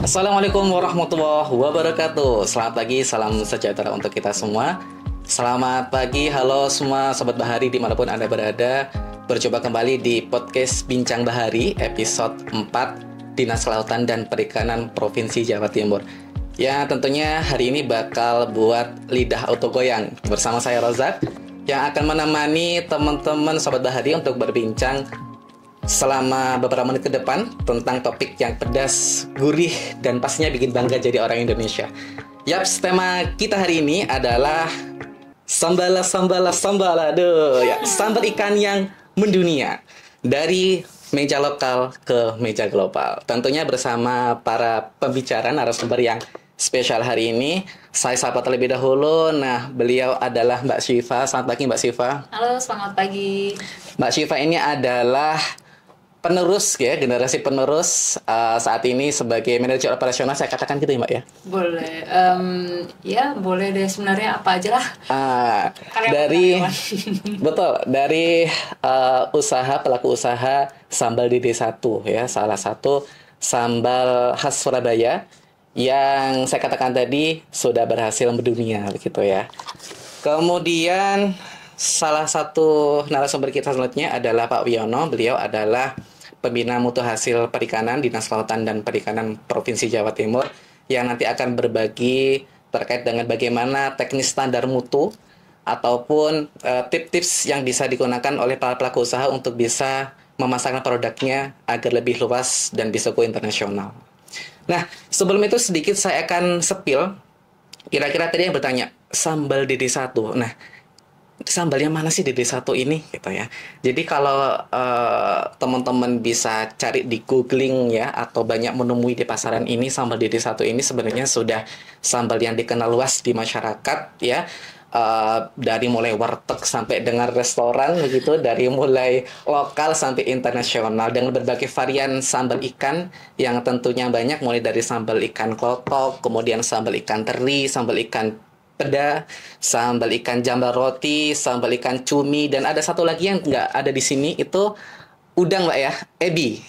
Assalamualaikum warahmatullahi wabarakatuh. Selamat pagi, salam sejahtera untuk kita semua. Selamat pagi, halo semua Sobat Bahari dimanapun Anda berada. Berjumpa kembali di podcast Bincang Bahari episode 4 Dinas Kelautan dan Perikanan Provinsi Jawa Timur. Ya tentunya hari ini bakal buat lidah auto goyang bersama saya Rozak yang akan menemani teman-teman Sobat Bahari untuk berbincang selama beberapa menit ke depan tentang topik yang pedas, gurih, dan pastinya bikin bangga jadi orang Indonesia. Yaps, tema kita hari ini adalah sambal. Aduh, ya, sambal ikan yang mendunia. Dari meja lokal ke meja global. Tentunya bersama para pembicara narasumber yang spesial hari ini. Saya sapa terlebih dahulu. Nah, beliau adalah Mbak Syifa. Selamat pagi Mbak Syifa. Halo, selamat pagi. Mbak Syifa ini adalah penerus ya, generasi penerus saat ini sebagai manajer operasional, saya katakan gitu ya Mbak ya? Boleh, ya boleh deh sebenarnya apa aja lah. Dari betul, dari pelaku usaha Sambal DD1 ya, salah satu sambal khas Surabaya yang saya katakan tadi sudah berhasil mendunia begitu ya. Kemudian salah satu narasumber kita selanjutnya adalah Pak Wiono. Beliau adalah Pembina Mutu Hasil Perikanan Dinas Kelautan dan Perikanan Provinsi Jawa Timur yang nanti akan berbagi terkait dengan bagaimana teknis standar mutu ataupun tips-tips yang bisa digunakan oleh para pelaku usaha untuk bisa memasarkan produknya agar lebih luas dan bisa go internasional. Nah, sebelum itu sedikit saya akan sepil. Kira-kira tadi yang bertanya, sambal DD1. Nah, sambalnya mana sih DD1 ini gitu ya. Jadi kalau teman-teman bisa cari di googling ya, atau banyak menemui di pasaran ini, sambal DD1 ini sebenarnya sudah sambal yang dikenal luas di masyarakat ya. Dari mulai warteg sampai dengan restoran begitu, dari mulai lokal sampai internasional dengan berbagai varian sambal ikan yang tentunya banyak, mulai dari sambal ikan klotok, kemudian sambal ikan teri, sambal ikan peda, sambal ikan jambal roti, sambal ikan cumi, dan ada satu lagi yang nggak ada di sini, itu udang Mbak ya, ebi.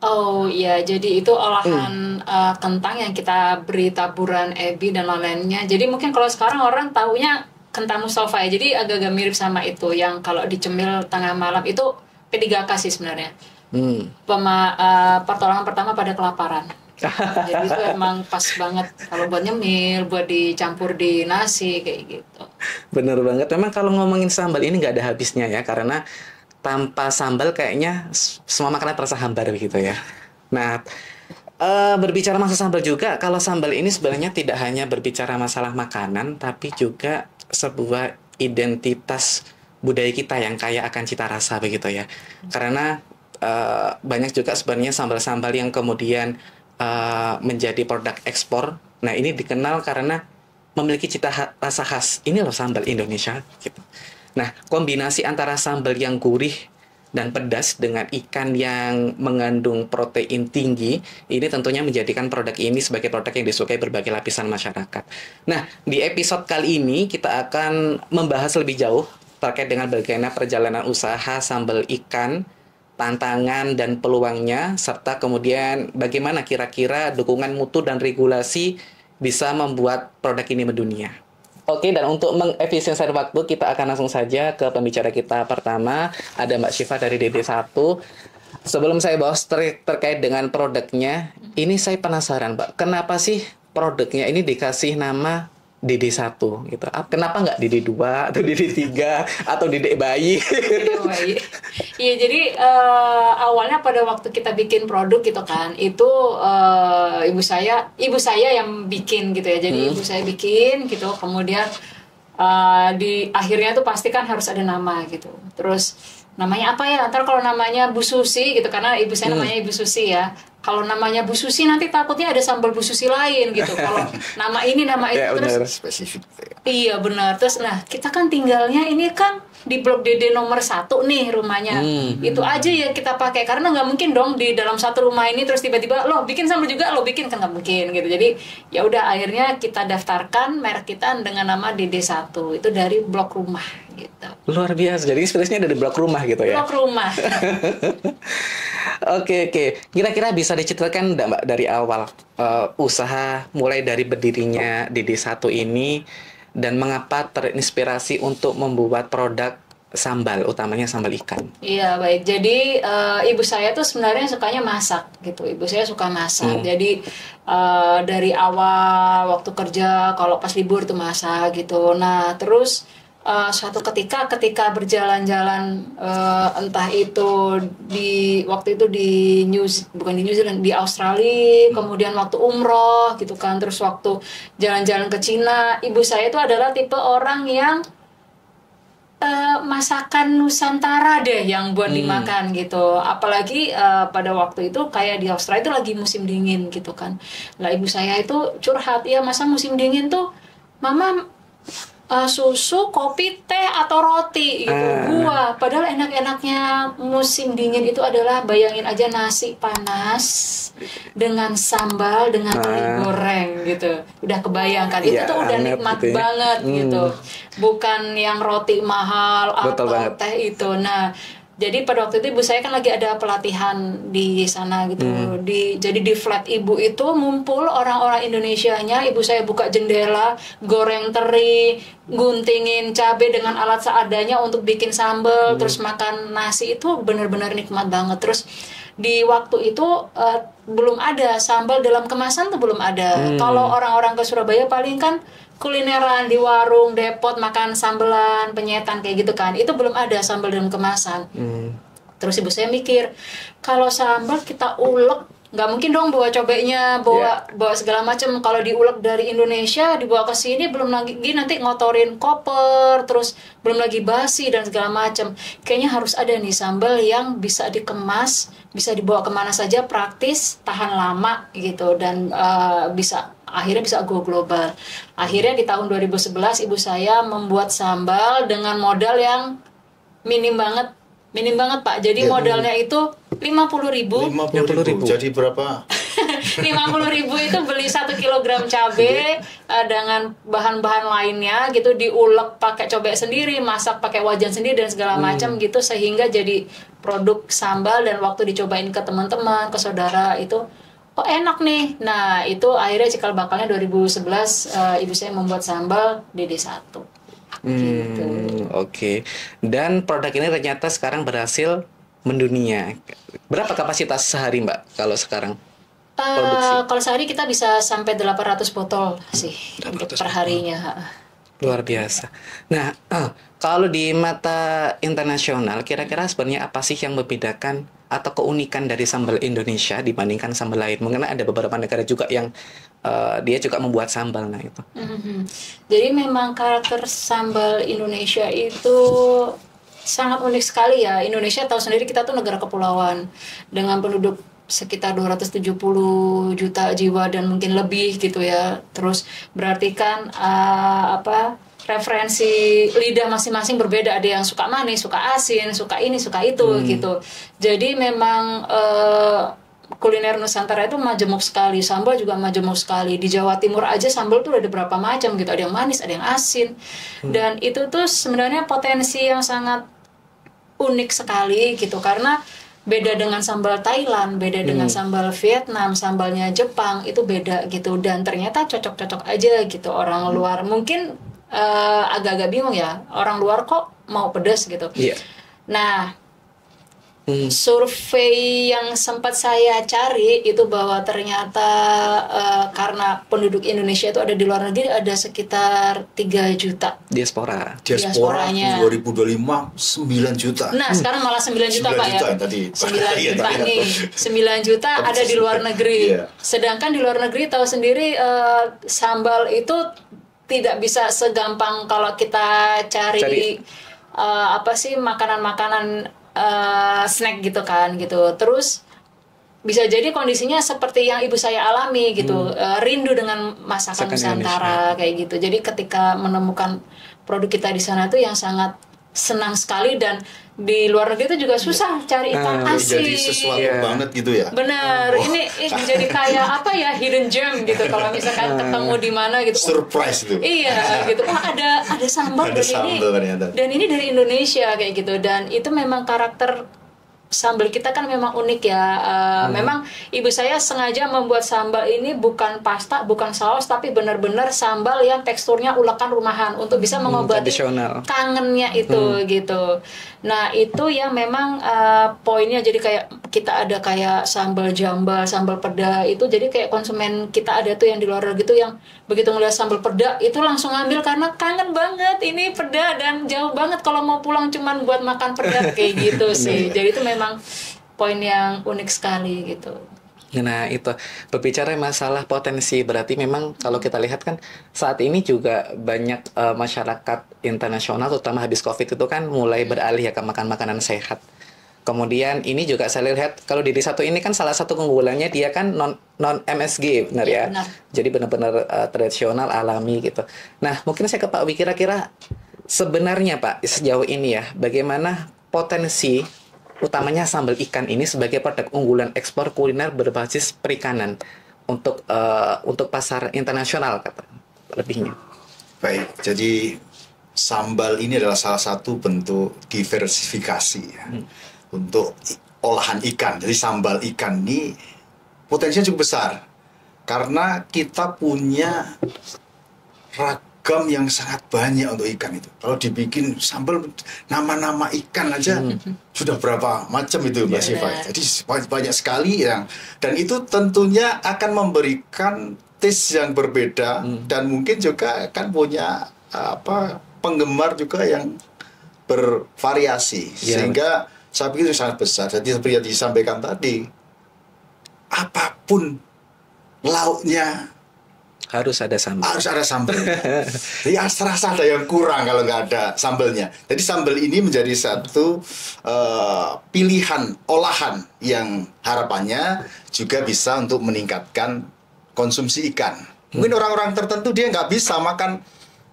Oh iya, jadi itu olahan kentang yang kita beri taburan ebi dan lain-lainnya. Jadi mungkin kalau sekarang orang tahunya kentang Mustafa ya, jadi agak-agak mirip sama itu yang kalau dicemil tengah malam itu P3K sih sebenarnya. Pertolongan pertama pada kelaparan. Jadi itu emang pas banget kalau buat nyemil, buat dicampur di nasi kayak gitu. Bener banget. Memang kalau ngomongin sambal ini nggak ada habisnya ya, karena tanpa sambal kayaknya semua makanan terasa hambar begitu ya. Nah, berbicara masalah sambal juga, kalau sambal ini sebenarnya tidak hanya berbicara masalah makanan, tapi juga sebuah identitas budaya kita yang kaya akan cita rasa begitu ya. Karena banyak juga sebenarnya sambal-sambal yang kemudian menjadi produk ekspor. Nah, ini dikenal karena memiliki cita rasa khas. Ini loh sambal Indonesia gitu. Nah, kombinasi antara sambal yang gurih dan pedas dengan ikan yang mengandung protein tinggi, ini tentunya menjadikan produk ini sebagai produk yang disukai berbagai lapisan masyarakat. Nah, di episode kali ini kita akan membahas lebih jauh terkait dengan bagaimana perjalanan usaha sambal ikan, tantangan dan peluangnya, serta kemudian bagaimana kira-kira dukungan mutu dan regulasi bisa membuat produk ini mendunia. Oke, dan untuk mengefisiensi waktu, kita akan langsung saja ke pembicara kita pertama, ada Mbak Syifa dari DD1. Sebelum saya bahas terkait dengan produknya, ini saya penasaran Mbak, kenapa sih produknya ini dikasih nama DD1 gitu. Kenapa nggak DD2 atau DD3 atau DD bayi? Iya, jadi awalnya pada waktu kita bikin produk gitu kan, itu ibu saya yang bikin gitu ya. Jadi ibu saya bikin gitu, kemudian di akhirnya tuh pasti kan harus ada nama gitu. Terus namanya apa ya? Ntar kalau namanya Bu Susi gitu, karena ibu saya namanya Ibu Susi ya. Kalau namanya Bu Susi nanti takutnya ada sambal Bu Susi lain gitu. Kalau nama ini nama itu ya, terus benar, spesifik. Iya benar. Terus nah kita kan tinggalnya ini kan di Blok DD nomor 1 nih rumahnya. Itu aja ya kita pakai, karena nggak mungkin dong di dalam satu rumah ini terus tiba-tiba lo bikin sambal juga, lo bikin, kan nggak mungkin gitu. Jadi ya udah akhirnya kita daftarkan merek kita dengan nama DD1 itu dari blok rumah gitu. Luar biasa. Jadi sebenarnya dari blok rumah gitu ya. Blok rumah. Oke, oke. Kira-kira bisa diceritakan enggak Mbak dari awal usaha mulai dari berdirinya DD1 ini dan mengapa terinspirasi untuk membuat produk sambal, utamanya sambal ikan. Iya, baik. Jadi ibu saya tuh sebenarnya sukanya masak gitu. Ibu saya suka masak. Jadi dari awal waktu kerja, kalau pas libur tuh masak gitu. Nah, terus suatu ketika berjalan-jalan, entah itu di waktu itu bukan di New Zealand, di Australia, kemudian waktu umroh gitu kan, terus waktu jalan-jalan ke Cina, ibu saya itu adalah tipe orang yang masakan Nusantara deh yang buat dimakan gitu. Apalagi pada waktu itu kayak di Australia itu lagi musim dingin gitu kan. Lah ibu saya itu curhat, ya masa musim dingin tuh mama susu, kopi, teh atau roti gitu. Buah. Padahal enak-enaknya musim dingin itu adalah bayangin aja nasi panas dengan sambal dengan teri goreng gitu. Udah kebayangkan itu Ya, tuh udah anget nikmat gitu ya. banget gitu. Bukan yang roti mahal Betul atau banget. teh itu. Nah, jadi pada waktu itu ibu saya kan lagi ada pelatihan di sana gitu. Jadi di flat ibu itu ngumpul orang-orang Indonesianya. Ibu saya buka jendela, goreng teri, guntingin cabai dengan alat seadanya untuk bikin sambal, terus makan nasi, itu benar-benar nikmat banget. Terus di waktu itu belum ada sambal dalam kemasan tuh belum ada. Kalau orang-orang ke Surabaya paling kan kulineran di warung, depot, makan sambelan, penyetan kayak gitu kan. Itu belum ada sambal dalam kemasan. Terus ibu saya mikir, kalau sambal kita ulek, nggak mungkin dong bawa cabenya, bawa segala macam. Kalau diulek dari Indonesia, dibawa ke sini belum lagi nanti ngotorin koper, terus belum lagi basi dan segala macam. Kayaknya harus ada nih sambal yang bisa dikemas, bisa dibawa kemana saja, praktis, tahan lama gitu, dan akhirnya bisa go global. Akhirnya di tahun 2011 ibu saya membuat sambal dengan modal yang minim banget Pak. Jadi modalnya itu 50.000. 50.000. Jadi berapa? 50.000 itu beli 1 kilogram cabai dengan bahan-bahan lainnya gitu, diulek pakai cabai sendiri, masak pakai wajan sendiri dan segala macam gitu, sehingga jadi produk sambal. Dan waktu dicobain ke teman-teman, ke saudara, itu oh enak nih. Nah itu akhirnya cikal bakalnya 2011 ibu saya membuat sambal DD1 gitu. Oke. Dan produk ini ternyata sekarang berhasil mendunia. Berapa kapasitas sehari Mbak kalau sekarang? Kalau sehari kita bisa sampai 800 botol sih untuk perharinya. Luar biasa. Nah, kalau di mata internasional, kira-kira sebenarnya apa sih yang membedakan atau keunikan dari sambal Indonesia dibandingkan sambal lain? Mengenai ada beberapa negara juga yang dia juga membuat sambal, nah itu. Jadi memang karakter sambal Indonesia itu sangat unik sekali ya. Indonesia tahu sendiri, kita tuh negara kepulauan dengan penduduk sekitar 270 juta jiwa dan mungkin lebih gitu ya. Terus berarti kan referensi lidah masing-masing berbeda. Ada yang suka manis, suka asin, suka ini, suka itu gitu. Jadi memang kuliner Nusantara itu majemuk sekali. Sambal juga majemuk sekali. Di Jawa Timur aja sambal tuh ada berapa macam gitu. Ada yang manis, ada yang asin. Dan itu tuh sebenarnya potensi yang sangat unik sekali gitu, karena beda dengan sambal Thailand, beda dengan sambal Vietnam, sambalnya Jepang itu beda gitu. Dan ternyata cocok-cocok aja gitu. Orang luar mungkin agak-agak bingung ya, orang luar kok mau pedas gitu. Nah, survei yang sempat saya cari itu bahwa ternyata karena penduduk Indonesia itu ada di luar negeri ada sekitar 3 juta diasporanya 2025 9 juta. Nah sekarang malah 9 juta Pak ya, tadi. 9 juta nih, 9 juta ada di luar negeri. Sedangkan di luar negeri tahu sendiri sambal itu tidak bisa segampang kalau kita cari apa sih makanan-makanan snack gitu kan gitu. Terus bisa jadi kondisinya seperti yang ibu saya alami gitu, rindu dengan masakan Nusantara kayak gitu. Jadi ketika menemukan produk kita di sana tuh yang sangat senang sekali. Dan di luar negeri itu juga susah cari ikan asin. Jadi sesuatu banget gitu ya. Bener, ini jadi kayak apa ya, hidden gem gitu. Kalau misalkan ketemu di mana gitu. Surprise itu. Iya gitu. Oh ada sambal Ada dari ini. sambal ternyata. Dan ini dari Indonesia kayak gitu. Dan itu memang karakter sambal kita kan memang unik ya. Memang ibu saya sengaja membuat sambal ini bukan pasta, bukan saus, tapi benar-benar sambal yang teksturnya ulekan rumahan untuk bisa mengobati kangennya itu gitu. Nah itu yang memang poinnya, jadi kayak kita ada kayak sambal jambal, sambal peda itu, jadi kayak konsumen kita ada tuh yang di luar gitu yang begitu ngeliat sambal peda itu langsung ngambil karena kangen banget ini peda dan jauh banget kalau mau pulang cuman buat makan peda kayak gitu sih. Jadi itu memang poin yang unik sekali gitu. Nah itu berbicara masalah potensi, berarti memang kalau kita lihat kan saat ini juga banyak masyarakat internasional terutama habis COVID itu kan mulai beralih ya ke makan makanan sehat. Kemudian ini juga saya lihat kalau di D1 ini kan salah satu keunggulannya dia kan non MSG benar ya. Benar. Jadi benar-benar tradisional alami gitu. Nah mungkin saya ke Pak Wi, kira-kira sebenarnya Pak sejauh ini ya bagaimana potensi utamanya sambal ikan ini sebagai produk unggulan ekspor kuliner berbasis perikanan untuk pasar internasional kata lebihnya. Baik, jadi sambal ini adalah salah satu bentuk diversifikasi ya. Untuk olahan ikan. Jadi sambal ikan ini potensinya cukup besar karena kita punya ragam yang sangat banyak untuk ikan itu. Kalau dibikin sambal nama-nama ikan aja sudah berapa macam itu Mbak Siva. Jadi banyak sekali yang, dan itu tentunya akan memberikan taste yang berbeda dan mungkin juga akan punya penggemar juga yang bervariasi sehingga saya pikir itu sangat besar. Jadi seperti yang disampaikan tadi, apapun lauknya harus ada sambal. Harus ada sambal. Jadi terasa ada yang kurang kalau nggak ada sambalnya. Jadi sambal ini menjadi satu pilihan olahan yang harapannya juga bisa untuk meningkatkan konsumsi ikan. Mungkin orang-orang tertentu dia nggak bisa makan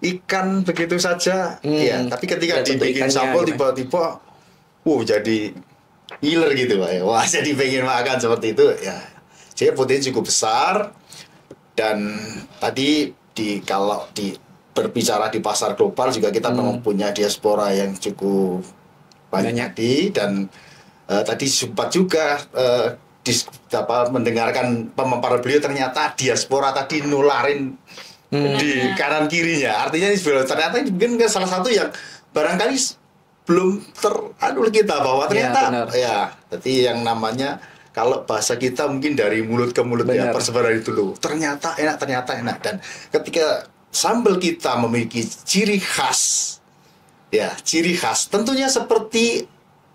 ikan begitu saja. Ya, tapi ketika dibikin sambal tiba-tiba jadi ngiler gitu Pak ya. Wah, jadi pengen makan seperti itu ya. Jadi potensi cukup besar. Dan tadi kalau berbicara di pasar global juga kita memang punya diaspora yang cukup banyak dan tadi sempat juga mendengarkan pemaparan beliau, ternyata diaspora tadi nularin di kanan kirinya. Artinya ini ternyata mungkin salah satu yang barangkali belum teradu kita bahwa ternyata jadi yang namanya kalau bahasa kita mungkin dari mulut ke mulut ya, persebaran itu loh. Ternyata enak. Dan ketika sambal kita memiliki ciri khas, tentunya seperti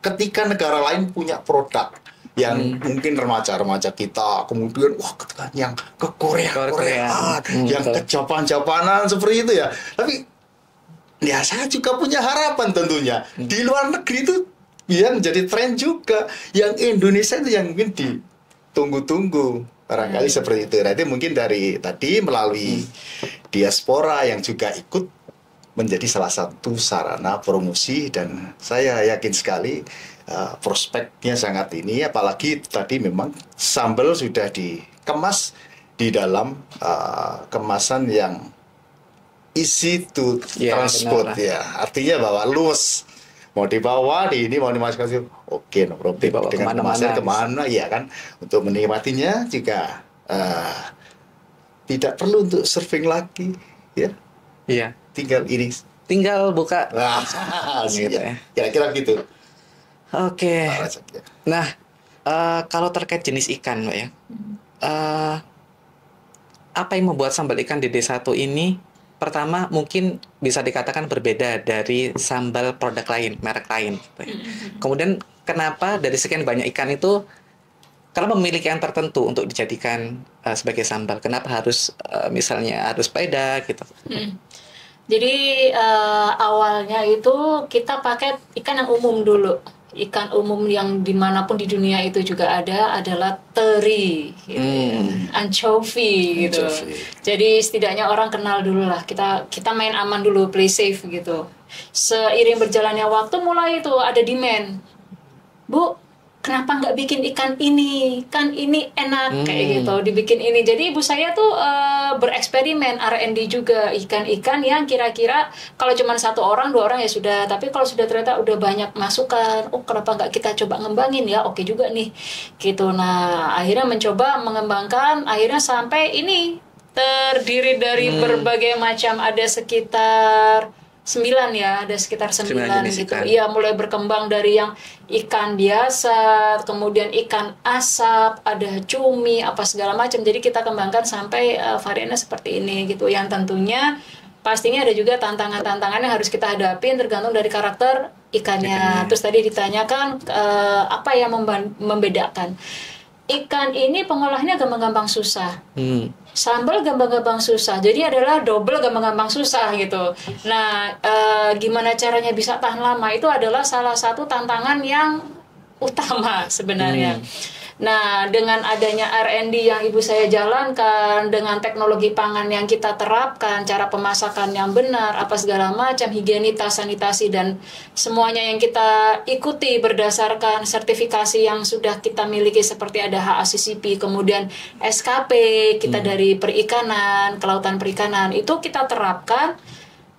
ketika negara lain punya produk yang mungkin remaja-remaja kita, kemudian yang ke Korea, yang ke Japanan seperti itu ya. Tapi ya saya juga punya harapan tentunya di luar negeri itu biar menjadi tren juga, yang Indonesia itu yang mungkin ditunggu-tunggu barangkali seperti itu. Nah, itu mungkin dari tadi melalui diaspora yang juga ikut menjadi salah satu sarana promosi, dan saya yakin sekali prospeknya sangat ini, apalagi tadi memang sambal sudah dikemas di dalam kemasan yang easy to transport artinya bahwa luas, mau dibawa mau dimasukkan no problem, dengan kemasan kemana ya kan, untuk menikmatinya juga tidak perlu untuk surfing lagi tinggal buka gitu ya. Kira-kira gitu. Oke. Nah kalau terkait jenis ikan Mbak ya, apa yang membuat sambal ikan di D1 ini pertama mungkin bisa dikatakan berbeda dari sambal produk lain, merek lain. Kemudian kenapa dari sekian banyak ikan itu, kalau memiliki yang tertentu untuk dijadikan sebagai sambal, kenapa harus misalnya harus peda gitu? Jadi awalnya itu kita pakai ikan yang umum dulu. Ikan umum yang dimanapun di dunia itu juga ada adalah teri, gitu anchovy gitu. Jadi setidaknya orang kenal dulu lah. Kita main aman dulu, play safe gitu. Seiring berjalannya waktu mulai itu ada demand. Bu, kenapa nggak bikin ikan ini, kan ini enak kayak gitu, dibikin ini. Jadi ibu saya tuh bereksperimen R&D juga, ikan-ikan yang kira-kira kalau cuma 1 orang 2 orang ya sudah, tapi kalau sudah ternyata udah banyak masukan, oh kenapa nggak kita coba ngembangin ya, oke juga nih gitu. Nah akhirnya mencoba mengembangkan, akhirnya sampai ini terdiri dari berbagai macam, ada sekitar 9 ya, ada sekitar 9 gitu. Iya, mulai berkembang dari yang ikan biasa, kemudian ikan asap, ada cumi, apa segala macam. Jadi kita kembangkan sampai variannya seperti ini gitu. Yang tentunya pastinya ada juga tantangan-tantangan yang harus kita hadapin tergantung dari karakter ikannya. Terus tadi ditanyakan apa yang membedakan. Ikan ini pengolahnya gampang-gampang susah. Sambal gampang-gampang susah. Jadi adalah double gampang-gampang susah gitu. Nah, gimana caranya bisa tahan lama itu adalah salah satu tantangan yang utama sebenarnya. Nah, dengan adanya R&D yang ibu saya jalankan, dengan teknologi pangan yang kita terapkan, cara pemasakan yang benar, apa segala macam, higienitas, sanitasi, dan semuanya yang kita ikuti berdasarkan sertifikasi yang sudah kita miliki seperti ada HACCP, kemudian SKP, kita dari perikanan, kelautan perikanan, itu kita terapkan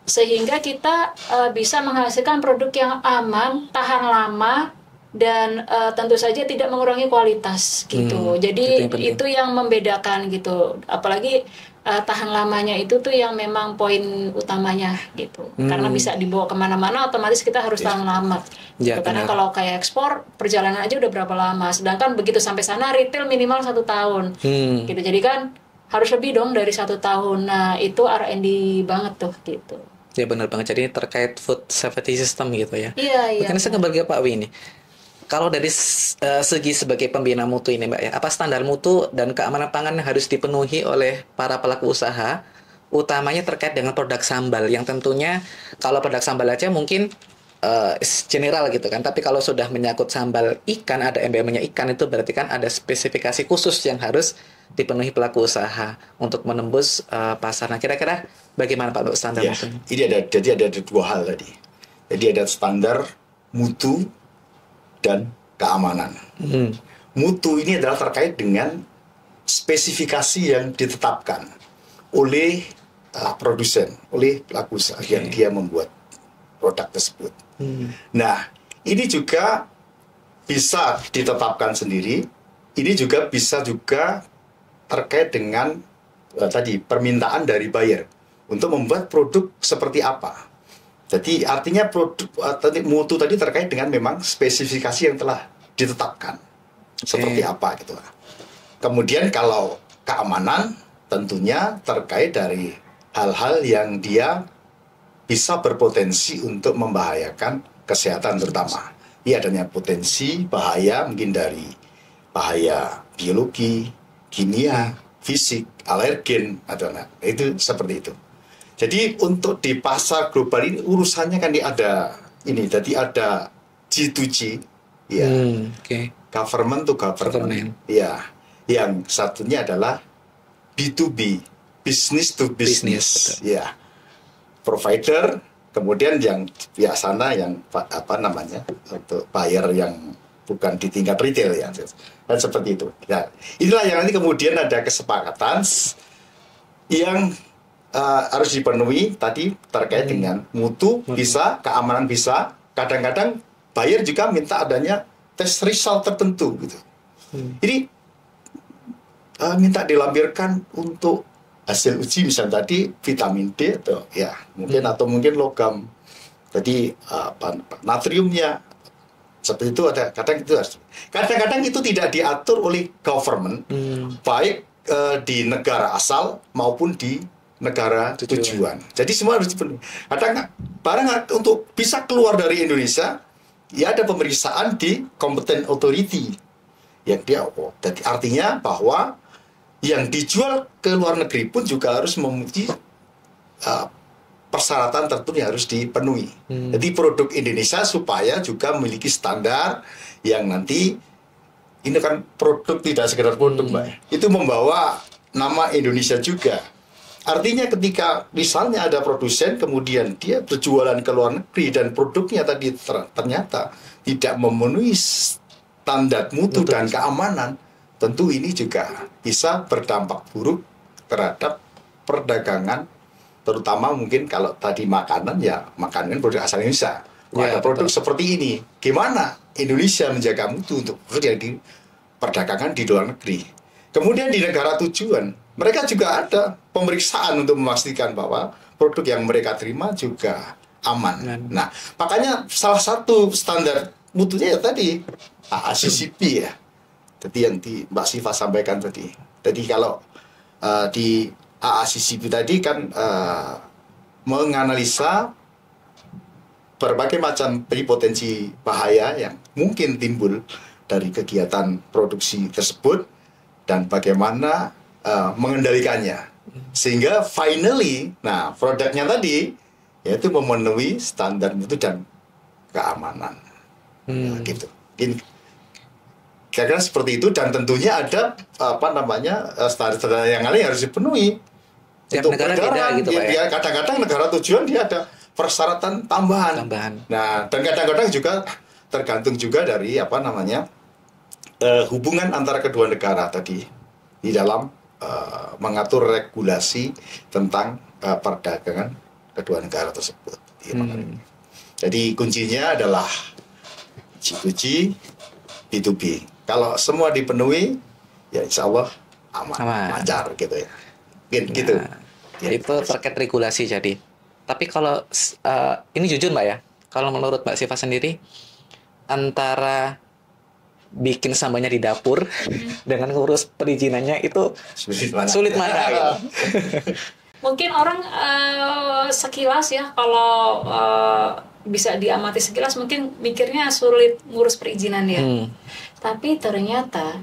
sehingga kita bisa menghasilkan produk yang aman, tahan lama, dan tentu saja tidak mengurangi kualitas gitu. Jadi itu yang membedakan gitu. Apalagi tahan lamanya itu tuh yang memang poin utamanya gitu. Karena bisa dibawa kemana-mana, otomatis kita harus tahan lama. Gitu. Karena kalau kayak ekspor perjalanan aja udah berapa lama. Sedangkan begitu sampai sana retail minimal 1 tahun. Gitu. Jadi kan harus lebih dong dari 1 tahun. Nah itu R&D banget tuh gitu. Ya benar banget. Jadi terkait food safety system gitu ya. Iya. Mungkin saya kembali ke Pak Wi ini. Kalau dari segi sebagai pembina mutu ini Mbak ya, apa standar mutu dan keamanan pangan yang harus dipenuhi oleh para pelaku usaha, utamanya terkait dengan produk sambal, yang tentunya kalau produk sambal aja mungkin general gitu kan, tapi kalau sudah menyangkut sambal ikan, ada emblemnya ikan, itu berarti kan ada spesifikasi khusus yang harus dipenuhi pelaku usaha untuk menembus pasar. Nah kira-kira bagaimana Pak untuk standar mutu? Jadi ada 2 hal tadi. Jadi ada standar mutu dan keamanan. Mutu ini adalah terkait dengan spesifikasi yang ditetapkan oleh produsen, oleh pelaku usaha yang dia membuat produk tersebut. Nah, ini juga bisa ditetapkan sendiri. Ini juga bisa juga terkait dengan tadi permintaan dari buyer untuk membuat produk seperti apa. Jadi artinya produk mutu tadi terkait dengan memang spesifikasi yang telah ditetapkan seperti apa gitu. Kemudian kalau keamanan tentunya terkait dari hal-hal yang dia bisa berpotensi untuk membahayakan kesehatan terutama. Ini adanya potensi bahaya mungkin dari bahaya biologi, kimia, fisik, alergen atau itu seperti itu. Jadi untuk di pasar global ini urusannya kan ada ini, jadi ada G2G, ya, government to government, ya, yang satunya adalah B2B, business to business, ya, provider, kemudian yang biasanya yang apa namanya untuk buyer yang bukan di tingkat retail ya, dan seperti itu. Ya, inilah yang nanti kemudian ada kesepakatan yang harus dipenuhi tadi terkait dengan mutu bisa, keamanan bisa. Kadang-kadang buyer juga minta adanya tes result tertentu gitu. Jadi minta dilampirkan untuk hasil uji misalnya tadi vitamin D atau ya mungkin atau mungkin logam. Jadi natriumnya seperti itu ada. Kadang-kadang itu tidak diatur oleh government baik di negara asal maupun di negara tujuan. Jadi semua harus dipenuhi. Kadang barang untuk bisa keluar dari Indonesia, ya ada pemeriksaan di competent authority yang dia. Jadi artinya bahwa yang dijual ke luar negeri pun juga harus memenuhi persyaratan tertentu yang harus dipenuhi. Jadi produk Indonesia supaya juga memiliki standar yang nanti ini kan produk tidak sekedar produk, Mbak. Itu membawa nama Indonesia juga. Artinya ketika misalnya ada produsen kemudian dia berjualan ke luar negeri dan produknya tadi ternyata tidak memenuhi standar mutu dan keamanan, tentu ini juga bisa berdampak buruk terhadap perdagangan, terutama mungkin kalau tadi makanan, ya makanan produk asal Indonesia. Ada produk seperti ini, gimana Indonesia menjaga mutu untuk terjadi perdagangan di luar negeri. Kemudian di negara tujuan, mereka juga ada pemeriksaan untuk memastikan bahwa produk yang mereka terima juga aman. Nah, makanya salah satu standar mutunya ya tadi AACCP ya. Jadi yang Mbak Siva sampaikan tadi. Jadi kalau di AACCP tadi kan menganalisa berbagai macam potensi bahaya yang mungkin timbul dari kegiatan produksi tersebut dan bagaimana mengendalikannya sehingga finally, nah produknya tadi yaitu memenuhi standar mutu dan keamanan, gitu. Kira-kira seperti itu, dan tentunya ada standar-standar yang lain harus dipenuhi. Tiap negara beda gitu Pak ya. Kadang-kadang negara tujuan dia ada persyaratan tambahan. Nah, dan kadang-kadang juga tergantung juga dari hubungan antara kedua negara tadi di dalam mengatur regulasi tentang perdagangan kedua negara tersebut. Jadi kuncinya adalah G2G, B2B. Kalau semua dipenuhi, ya insya Allah aman. Lancar gitu ya. Gitu. Ya, itu terkait regulasi jadi. Tapi kalau ini jujur Mbak ya, kalau menurut Mbak Siva sendiri, antara bikin sambalnya di dapur dengan ngurus perizinannya itu sulit mana gitu. Mungkin orang sekilas ya, kalau bisa diamati sekilas mungkin mikirnya sulit ngurus perizinan ya. Tapi ternyata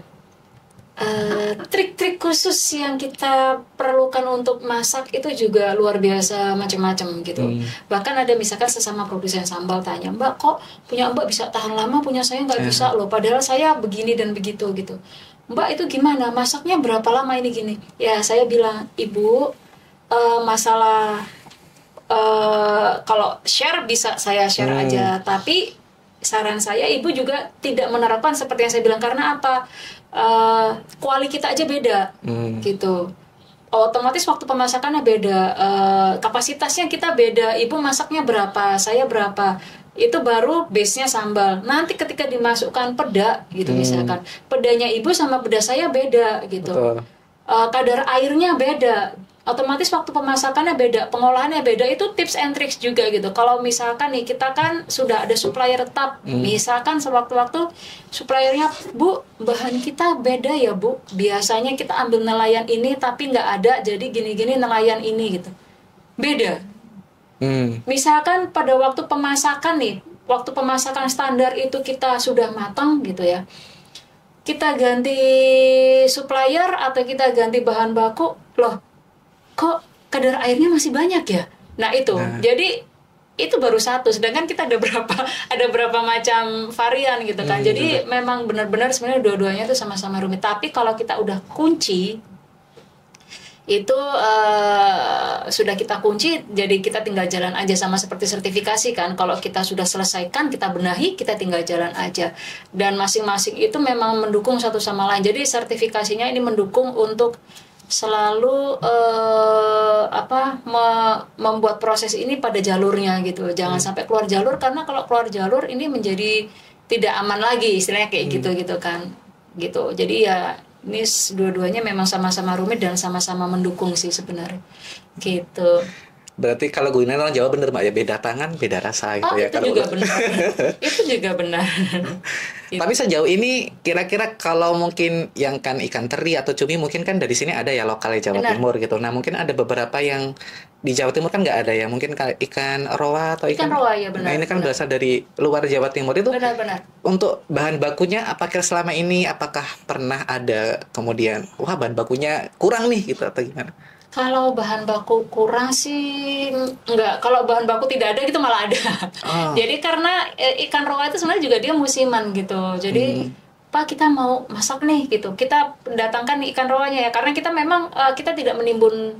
trik-trik khusus yang kita perlukan untuk masak itu juga luar biasa macam-macam gitu. Bahkan ada misalkan sesama produsen sambal tanya, Mbak kok punya Mbak bisa tahan lama, punya saya nggak bisa loh, padahal saya begini dan begitu gitu. Mbak itu gimana, masaknya berapa lama ini gini? Ya saya bilang, Ibu masalah kalau share bisa saya share aja, tapi saran saya Ibu juga tidak menerapkan seperti yang saya bilang. Karena apa? Kuali kita aja beda gitu, otomatis waktu pemasakannya beda, kapasitasnya kita beda, Ibu masaknya berapa, saya berapa, itu baru base-nya sambal. Nanti ketika dimasukkan peda gitu, misalkan pedanya Ibu sama peda saya beda gitu, kadar airnya beda, otomatis waktu pemasakannya beda, pengolahannya beda. Itu tips and tricks juga gitu. Kalau misalkan nih kita kan sudah ada supplier tetap, misalkan sewaktu-waktu suppliernya, Bu bahan kita beda ya Bu, biasanya kita ambil nelayan ini tapi nggak ada, jadi gini-gini nelayan ini gitu, beda. Misalkan pada waktu pemasakan nih, waktu pemasakan standar itu kita sudah matang gitu ya, kita ganti supplier atau kita ganti bahan baku, loh kok kadar airnya masih banyak ya? Nah itu, jadi itu baru satu, sedangkan kita ada berapa macam varian gitu kan. Jadi memang benar-benar sebenarnya dua-duanya itu sama-sama rumit. Tapi kalau kita udah kunci, itu sudah kita kunci, jadi kita tinggal jalan aja, sama seperti sertifikasi kan. Kalau kita sudah selesaikan, kita benahi, kita tinggal jalan aja. Dan masing-masing itu memang mendukung satu sama lain. Jadi sertifikasinya ini mendukung untuk selalu membuat proses ini pada jalurnya gitu. Jangan sampai keluar jalur, karena kalau keluar jalur ini menjadi tidak aman lagi, istilahnya kayak gitu kan. Gitu. Jadi ya ini dua-duanya memang sama-sama rumit dan sama-sama mendukung sih sebenarnya. Gitu. Berarti kalau gunain orang Jawa bener Mbak ya, beda tangan beda rasa gitu ya. Itu juga benar. Itu juga benar. Gitu. Tapi sejauh ini kira-kira kalau mungkin yang kan ikan teri atau cumi mungkin kan dari sini ada ya, lokalnya Jawa Timur gitu. Nah mungkin ada beberapa yang di Jawa Timur kan nggak ada ya, mungkin ikan roa atau ikan roa ya benar. Nah ini kan berasal dari luar Jawa Timur itu. Benar. Untuk bahan bakunya apakah selama ini apakah pernah ada kemudian wah bahan bakunya kurang nih gitu atau gimana? Kalau bahan baku kurang sih enggak. Kalau bahan baku tidak ada gitu malah ada. Jadi karena ikan roa itu sebenarnya juga dia musiman gitu. Jadi Pak kita mau masak nih gitu, kita datangkan ikan roanya ya, karena kita memang kita tidak menimbun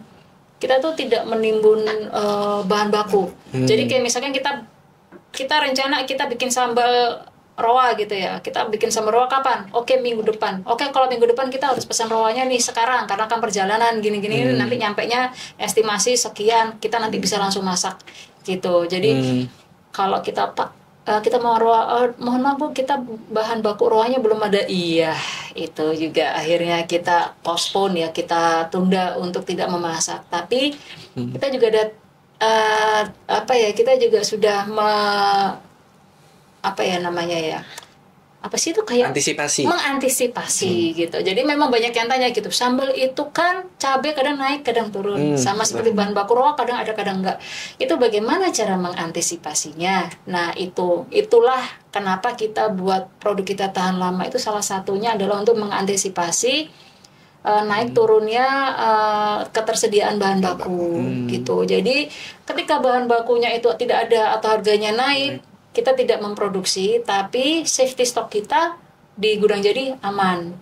bahan baku. Jadi kayak misalkan kita rencana kita bikin sambal roa gitu ya. Kita bikin sambal roa kapan? Oke, minggu depan. Oke, kalau minggu depan kita harus pesan roanya nih sekarang karena kan perjalanan gini-gini nanti nyampenya estimasi sekian, kita nanti bisa langsung masak gitu. Jadi kalau kita kita mau roa, mohon maaf Bu, kita bahan baku roanya belum ada. Iya, itu juga akhirnya kita postpone ya, kita tunda untuk tidak memasak. Tapi kita juga ada kita juga sudah apa ya namanya ya, apa sih itu kayak mengantisipasi gitu. Jadi memang banyak yang tanya gitu, sambal itu kan cabai kadang naik kadang turun, sama seperti bahan baku roa kadang ada kadang enggak. Itu bagaimana cara mengantisipasinya? Nah itulah kenapa kita buat produk kita tahan lama, itu salah satunya adalah untuk mengantisipasi naik turunnya ketersediaan bahan baku gitu. Jadi ketika bahan bakunya itu tidak ada atau harganya naik, kita tidak memproduksi, tapi safety stock kita di gudang jadi aman,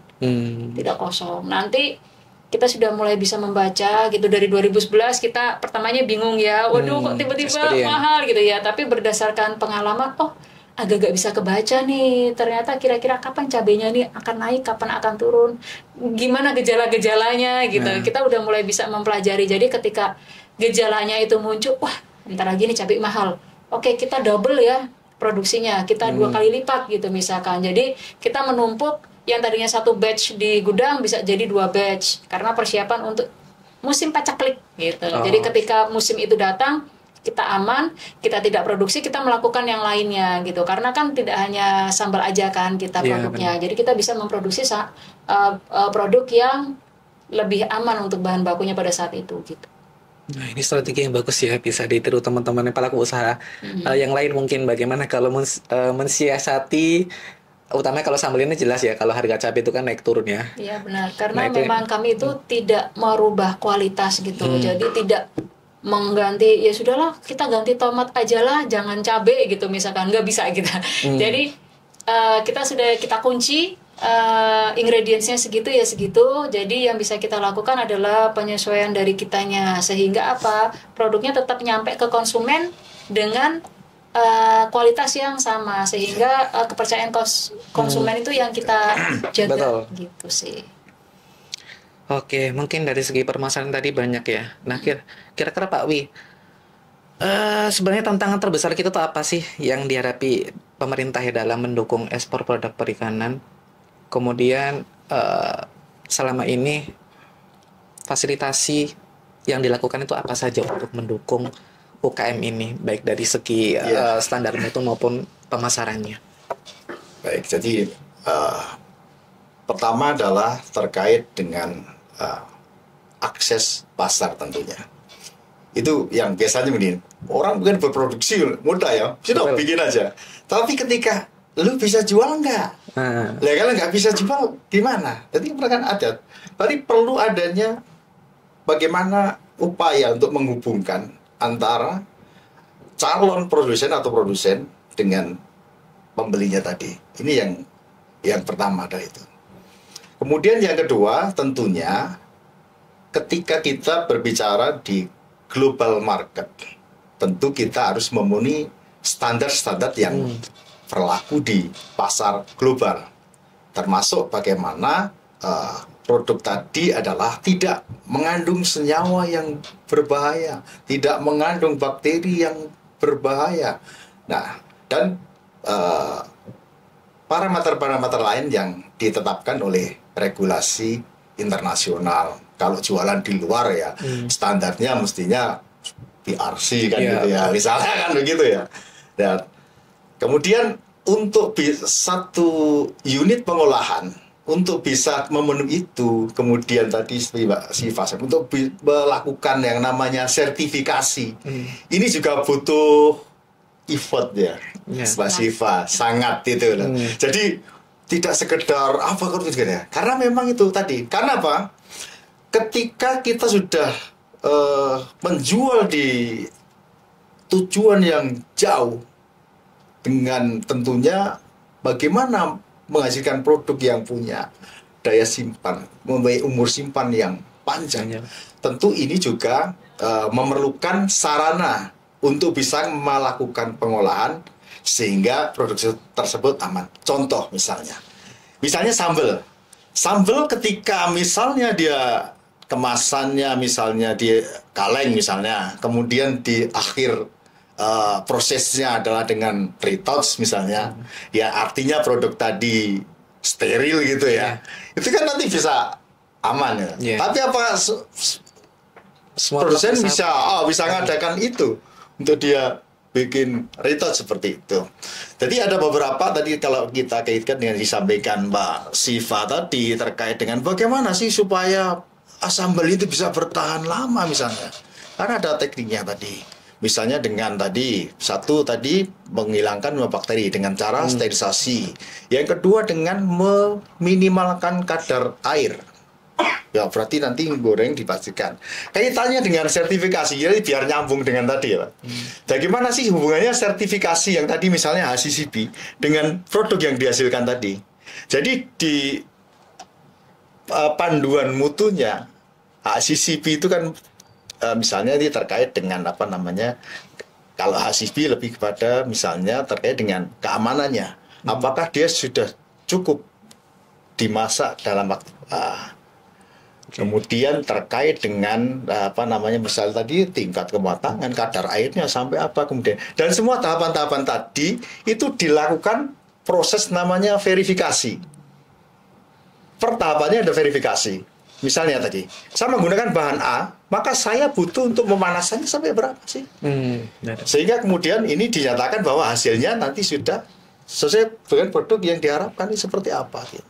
tidak kosong. Nanti kita sudah mulai bisa membaca gitu, dari 2011 kita pertamanya bingung ya, waduh kok tiba-tiba mahal gitu ya, tapi berdasarkan pengalaman, agak-agak bisa kebaca nih, ternyata kira-kira kapan cabenya nih akan naik, kapan akan turun, gimana gejala-gejalanya gitu. Kita udah mulai bisa mempelajari. Jadi ketika gejalanya itu muncul, wah bentar lagi nih cabai mahal, oke kita double ya produksinya, kita 2 kali lipat gitu misalkan. Jadi kita menumpuk yang tadinya 1 batch di gudang bisa jadi 2 batch karena persiapan untuk musim pacaklik gitu. Jadi ketika musim itu datang, kita aman, kita tidak produksi, kita melakukan yang lainnya gitu. Karena kan tidak hanya sambal aja kan kita produknya. Jadi kita bisa memproduksi produk yang lebih aman untuk bahan bakunya pada saat itu gitu. Nah, ini strategi yang bagus ya, bisa ditiru teman-teman pelaku usaha yang lain. Mungkin bagaimana kalau mensiasati, utamanya kalau sambal ini jelas ya, kalau harga cabai itu kan naik turun ya. Iya benar, karena memang kami itu tidak merubah kualitas gitu. Jadi tidak mengganti, ya sudahlah kita ganti tomat aja lah, jangan cabai gitu misalkan, nggak bisa kita. Jadi kita kunci ingredientsnya segitu ya segitu. Jadi yang bisa kita lakukan adalah penyesuaian dari kitanya, sehingga produknya tetap nyampe ke konsumen dengan kualitas yang sama, sehingga kepercayaan konsumen itu yang kita jaga. Betul. Gitu sih. Oke, mungkin dari segi permasalahan tadi banyak ya. Nah, kira-kira Pak Wi, sebenarnya tantangan terbesar kita tuh apa sih yang dihadapi pemerintah ya dalam mendukung ekspor produk perikanan? Kemudian selama ini fasilitasi yang dilakukan itu apa saja untuk mendukung UKM ini, baik dari segi standar mutu maupun pemasarannya? Baik, jadi pertama adalah terkait dengan akses pasar tentunya. Itu yang biasanya begini, orang bukan berproduksi mudah ya, sudah bikin aja. Tapi ketika lu bisa jual enggak? Lah kalau nggak bisa jual gimana? Jadi mereka ada. Berarti perlu adanya bagaimana upaya untuk menghubungkan antara calon produsen atau produsen dengan pembelinya tadi. Ini yang pertama ada itu. Kemudian yang kedua tentunya ketika kita berbicara di global market, tentu kita harus memenuhi standar-standar yang berlaku di pasar global, termasuk bagaimana produk tadi adalah tidak mengandung senyawa yang berbahaya, tidak mengandung bakteri yang berbahaya. Nah, dan parameter-parameter lain yang ditetapkan oleh regulasi internasional. Kalau jualan di luar ya standarnya mestinya PRC kan gitu ya, misalnya kan begitu ya. Dan kemudian untuk satu unit pengolahan untuk bisa memenuhi itu, kemudian tadi si Fasem untuk melakukan yang namanya sertifikasi, ini juga butuh effort ya, Mbak Siva, sangat itu. Jadi tidak sekedar apa gitu ya, karena memang itu tadi. Karena apa? Ketika kita sudah menjual di tujuan yang jauh, dengan tentunya bagaimana menghasilkan produk yang punya daya simpan, mempunyai umur simpan yang panjang. Tentu ini juga memerlukan sarana untuk bisa melakukan pengolahan sehingga produk tersebut aman. Contoh misalnya sambal ketika misalnya dia kemasannya misalnya di kaleng misalnya, kemudian di akhir prosesnya adalah dengan retouch misalnya, ya artinya produk tadi steril gitu ya. Itu kan nanti bisa aman ya. Tapi apa semua produsen bisa ngadakan itu untuk dia bikin retouch seperti itu. Jadi ada beberapa tadi kalau kita kaitkan dengan disampaikan Mbak Siva tadi terkait dengan bagaimana sih supaya sambal itu bisa bertahan lama misalnya. Karena ada tekniknya tadi. Misalnya dengan satu tadi menghilangkan bakteri dengan cara sterilisasi. Yang kedua dengan meminimalkan kadar air. Ya berarti nanti goreng dipastikan. Kaitannya dengan sertifikasi, jadi biar nyambung dengan tadi ya Pak. Bagaimana sih hubungannya sertifikasi yang tadi misalnya HACCP dengan produk yang dihasilkan tadi? Jadi di panduan mutunya HACCP itu kan misalnya ini terkait dengan kalau HACCP lebih kepada misalnya terkait dengan keamanannya. Apakah dia sudah cukup dimasak dalam waktu kemudian terkait dengan misal tadi tingkat kematangan, kadar airnya sampai apa kemudian, dan semua tahapan-tahapan tadi itu dilakukan proses namanya verifikasi. Pertahapannya ada verifikasi. Misalnya tadi, saya menggunakan bahan A, maka saya butuh untuk memanasannya sampai berapa sih? Sehingga kemudian ini dinyatakan bahwa hasilnya nanti sudah sesuai dengan produk yang diharapkan ini seperti apa. Gitu.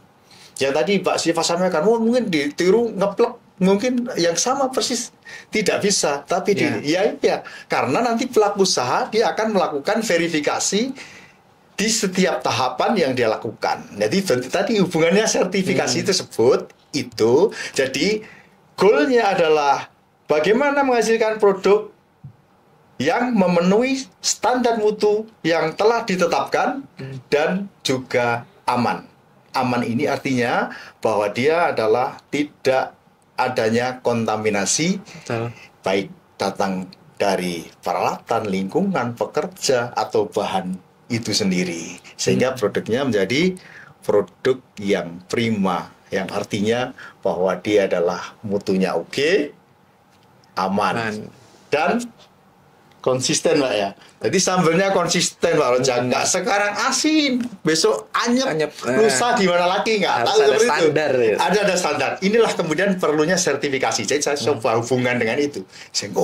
Yang tadi Pak Siva sampaikan, mungkin ditiru ngeplek, mungkin yang sama persis tidak bisa. Tapi karena nanti pelaku usaha dia akan melakukan verifikasi di setiap tahapan yang dia lakukan. Jadi tadi hubungannya sertifikasi tersebut itu, jadi goalnya adalah bagaimana menghasilkan produk yang memenuhi standar mutu yang telah ditetapkan dan juga aman. Aman ini artinya bahwa dia adalah tidak adanya kontaminasi, baik datang dari peralatan, lingkungan, pekerja, atau bahan itu sendiri. Sehingga produknya menjadi produk yang prima, yang artinya bahwa dia adalah mutunya oke, aman, dan konsisten Pak ya. Jadi sambalnya konsisten Pak Rojak. Nggak sekarang asin, besok anyep. Lusa gimana lagi nggak tahu ada standar itu. Ada standar. Inilah kemudian perlunya sertifikasi. Jadi saya coba hubungan dengan itu. Saya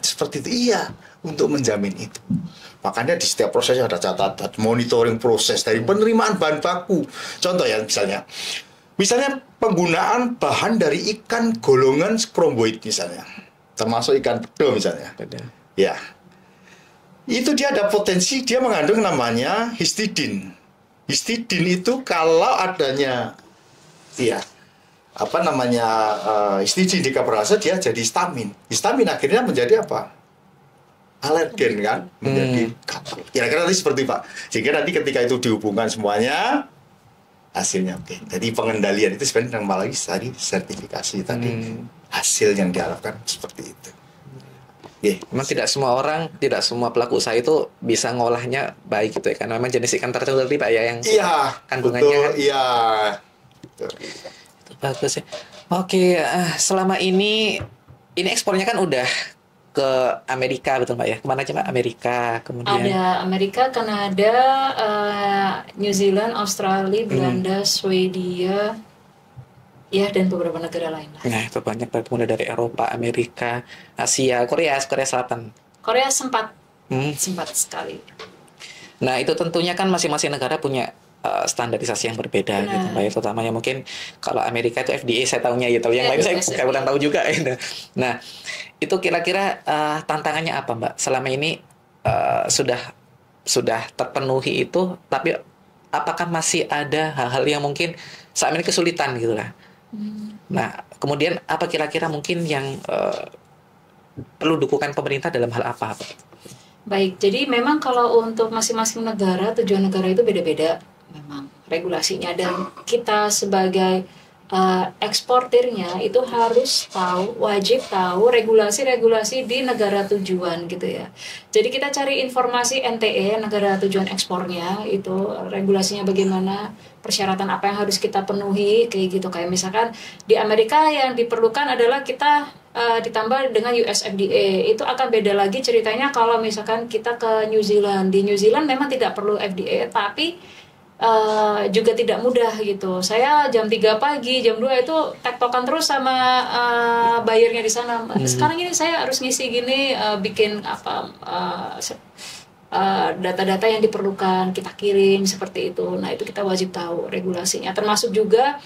seperti itu. Iya, untuk menjamin itu. Makanya di setiap proses ada catatan, monitoring proses dari penerimaan bahan baku. Contoh ya misalnya penggunaan bahan dari ikan golongan skromboid misalnya, termasuk ikan pedo misalnya. Ya, itu dia ada potensi dia mengandung namanya histidin. Histidin itu kalau adanya histidin di kaprasa dia jadi histamin. Histamin akhirnya menjadi apa? Alergen kan, menjadi gatal. Kira-kira nanti seperti Pak. Sehingga nanti ketika itu dihubungkan semuanya hasilnya oke. Jadi pengendalian itu sebenarnya yang malah tadi sertifikasi tadi hasil yang diharapkan seperti itu. Memang tidak semua pelaku usaha itu bisa ngolahnya baik gitu ya, karena memang jenis ikan tertentu tadi Pak ya yang kandungannya betul, itu bagus ya. Oke, selama ini ekspornya kan udah ke Amerika betul Pak ya? Kemana aja Pak? Amerika, kemudian ada Amerika, Kanada, New Zealand, Australia, Belanda, Swedia, ya dan beberapa negara lain. Nah itu banyak banget, mulai dari Eropa, Amerika, Asia, Korea Selatan. Korea sempat sekali. Nah itu tentunya kan masing-masing negara punya standarisasi yang berbeda gitu Pak ya. Terutamanya mungkin kalau Amerika itu FDA saya tahunya gitu, yang lain saya kurang tahu juga gitu. Nah itu kira-kira tantangannya apa Mbak? Selama ini sudah terpenuhi itu, tapi apakah masih ada hal-hal yang mungkin saat ini kesulitan gitu lah? Nah kemudian apa kira-kira mungkin yang perlu dukungan pemerintah dalam hal apa? Baik, jadi memang kalau untuk masing-masing negara, tujuan negara itu beda-beda memang regulasinya, dan kita sebagai eksportirnya itu harus tahu, wajib tahu regulasi-regulasi di negara tujuan gitu ya. Jadi kita cari informasi NTE, negara tujuan ekspornya, itu regulasinya bagaimana, persyaratan apa yang harus kita penuhi kayak gitu. Kayak misalkan di Amerika yang diperlukan adalah kita ditambah dengan US FDA. Itu akan beda lagi ceritanya kalau misalkan kita ke New Zealand. Di New Zealand memang tidak perlu FDA, tapi juga tidak mudah gitu. Saya jam 3 pagi, jam 2 itu tektokan terus sama bayarnya di sana. Sekarang ini saya harus ngisi gini, bikin apa data-data yang diperlukan kita kirim seperti itu. Nah, itu kita wajib tahu regulasinya. Termasuk juga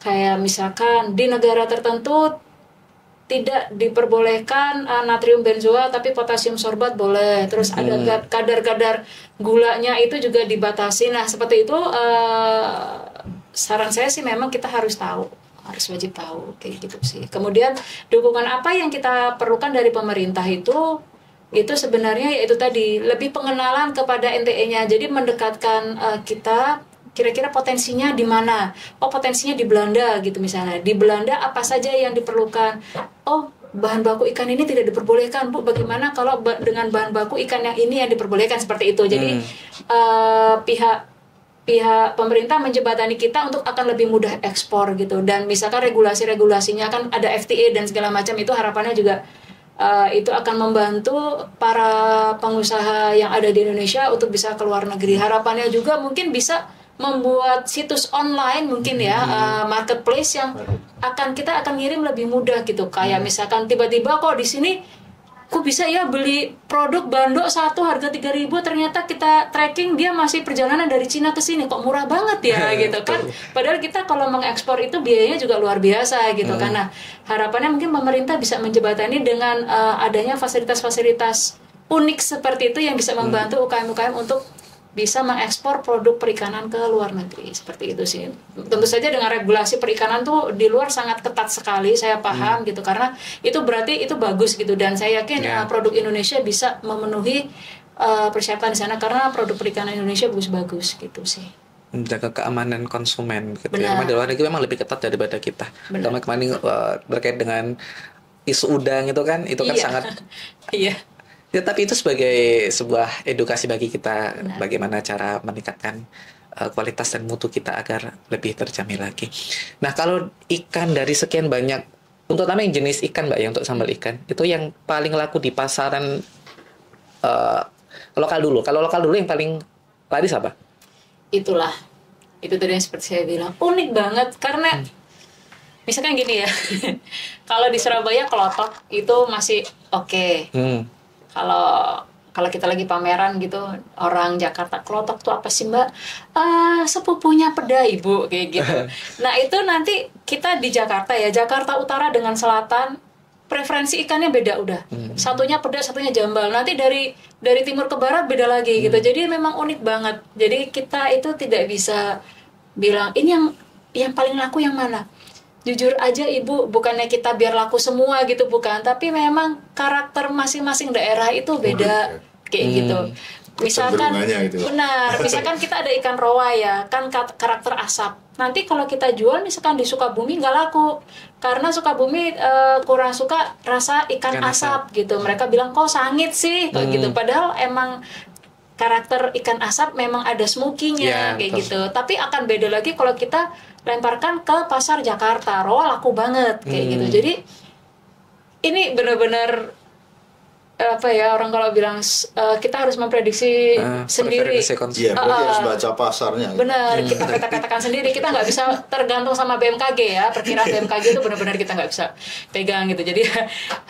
kayak misalkan di negara tertentu tidak diperbolehkan natrium benzoat tapi potasium sorbat boleh. Terus ada kadar-kadar gulanya itu juga dibatasi. Nah, seperti itu saran saya sih memang kita harus tahu, harus wajib tahu kayak gitu sih. Kemudian dukungan apa yang kita perlukan dari pemerintah itu sebenarnya yaitu tadi lebih pengenalan kepada NTE-nya. Jadi mendekatkan kita kira-kira potensinya di mana? Oh, potensinya di Belanda gitu misalnya. Di Belanda apa saja yang diperlukan? Oh, bahan baku ikan ini tidak diperbolehkan, Bu. Bagaimana kalau dengan bahan baku ikan yang ini yang diperbolehkan seperti itu? Jadi pihak pemerintah menjembatani kita untuk akan lebih mudah ekspor gitu. Dan misalkan regulasi-regulasinya kan ada FTA dan segala macam, itu harapannya juga itu akan membantu para pengusaha yang ada di Indonesia untuk bisa ke luar negeri. Harapannya juga mungkin bisa membuat situs online mungkin ya, marketplace yang kita akan ngirim lebih mudah gitu. Kayak misalkan tiba-tiba kok di sini kok bisa ya beli produk bando satu harga 3.000, ternyata kita tracking dia masih perjalanan dari Cina ke sini, kok murah banget ya gitu kan. Padahal kita kalau mengekspor itu biayanya juga luar biasa gitu. Karena harapannya mungkin pemerintah bisa menjembatani dengan adanya fasilitas-fasilitas unik seperti itu yang bisa membantu UKM-UKM untuk bisa mengekspor produk perikanan ke luar negeri, seperti itu sih. Tentu saja dengan regulasi perikanan tuh di luar sangat ketat sekali, saya paham gitu, karena itu berarti itu bagus gitu, dan saya yakin produk Indonesia bisa memenuhi persyaratan di sana karena produk perikanan Indonesia bagus-bagus gitu sih. Menjaga keamanan konsumen gitu ya. Memang di luar negeri memang lebih ketat daripada kita. Terutama kemarin berkait dengan isu udang itu kan sangat iya. Ya, tapi itu sebagai sebuah edukasi bagi kita bagaimana cara meningkatkan kualitas dan mutu kita agar lebih terjamin lagi. Nah, kalau ikan dari sekian banyak, untuk utama yang jenis ikan Mbak ya, untuk sambal ikan, itu yang paling laku di pasaran lokal dulu. Kalau lokal dulu yang paling laris apa? Itu tadi yang seperti saya bilang, unik banget karena misalkan gini ya, kalau di Surabaya kelotok itu masih oke. Kalau kita lagi pameran gitu, orang Jakarta, kelotok tuh apa sih Mbak? Sepupunya peda Ibu, kayak gitu. Nah, itu nanti kita di Jakarta ya, Jakarta Utara dengan Selatan, preferensi ikannya beda udah. Satunya peda, satunya jambal. Nanti dari timur ke barat beda lagi gitu. Jadi memang unik banget. Jadi kita itu tidak bisa bilang ini yang paling laku yang mana. Jujur aja Ibu, bukannya kita biar laku semua gitu, bukan, tapi memang karakter masing-masing daerah itu beda kayak gitu. Misalkan misalkan kita ada ikan roa ya, kan karakter asap. Nanti kalau kita jual misalkan di Sukabumi nggak laku, karena Sukabumi kurang suka rasa ikan asap gitu. Mereka bilang kok sangit sih kayak gitu. Padahal emang karakter ikan asap memang ada smokinya kayak gitu. Tapi akan beda lagi kalau kita lemparkan ke pasar Jakarta, roa laku banget kayak gitu. Jadi ini benar-benar apa ya, orang kalau bilang kita harus memprediksi sendiri. Iya, berarti harus baca pasarnya. Benar, kita katakan sendiri, kita nggak bisa tergantung sama BMKG ya. Perkiraan BMKG itu benar-benar kita nggak bisa pegang gitu. Jadi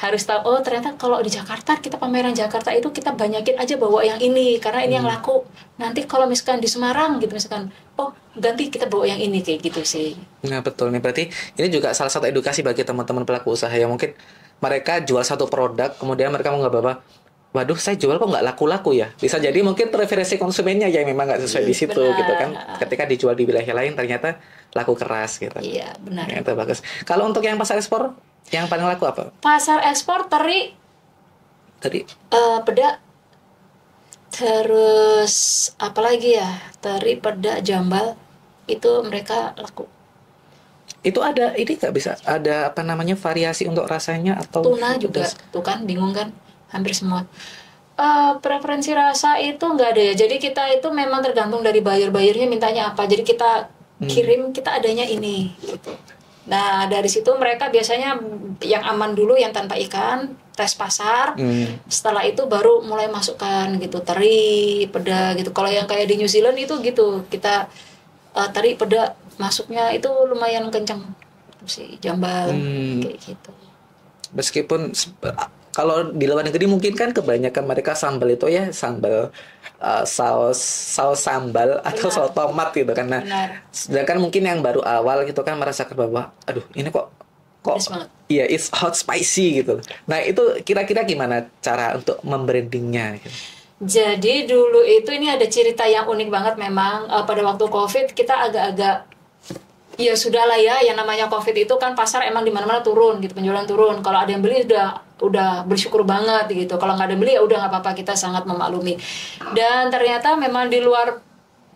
harus tahu, oh ternyata kalau di Jakarta, kita pameran Jakarta itu kita banyakin aja bawa yang ini karena ini yang laku. Nanti kalau misalkan di Semarang gitu misalkan, oh ganti kita bawa yang ini kayak gitu sih. Nah betul nih, berarti ini juga salah satu edukasi bagi teman-teman pelaku usaha yang mungkin mereka jual satu produk, kemudian mereka mau nggak waduh saya jual kok nggak laku-laku ya. Bisa jadi mungkin preferensi konsumennya yang memang nggak sesuai di situ gitu kan. Ketika dijual di wilayah lain ternyata laku keras gitu. Iya benar. Itu bagus. Kalau untuk yang pasar ekspor, yang paling laku apa? Pasar ekspor teri, peda, terus apalagi ya, teri, peda, jambal, itu mereka laku. Itu ada ini nggak bisa ada apa namanya variasi untuk rasanya atau Tuna juga, tuh kan bingung kan, hampir semua. Preferensi rasa itu nggak ada ya. Jadi kita itu memang tergantung dari buyer-buyernya mintanya apa. Jadi kita kirim, kita adanya ini gitu. Nah dari situ mereka biasanya yang aman dulu, yang tanpa ikan, tes pasar. Setelah itu baru mulai masukkan gitu, teri, peda gitu. Kalau yang kayak di New Zealand itu gitu, kita teri, peda masuknya itu lumayan kenceng sih, jambal kayak gitu. Meskipun kalau di luar negeri mungkin kan kebanyakan mereka sambal itu ya sambal saus sambal atau Benar. saus tomat gitu kan. Nah, Benar. sedangkan mungkin yang baru awal gitu kan merasakan bahwa aduh ini kok Pedas banget. iya it's hot spicy gitu. Nah, itu kira-kira gimana cara untuk membrandingnya gitu? Jadi dulu itu ini ada cerita yang unik banget memang. Pada waktu COVID kita agak-agak ya sudah lah ya, yang namanya COVID itu kan pasar emang di mana-mana turun gitu, penjualan turun. Kalau ada yang beli udah bersyukur banget gitu. Kalau nggak ada yang beli ya udah nggak apa-apa, kita sangat memaklumi. Dan ternyata memang di luar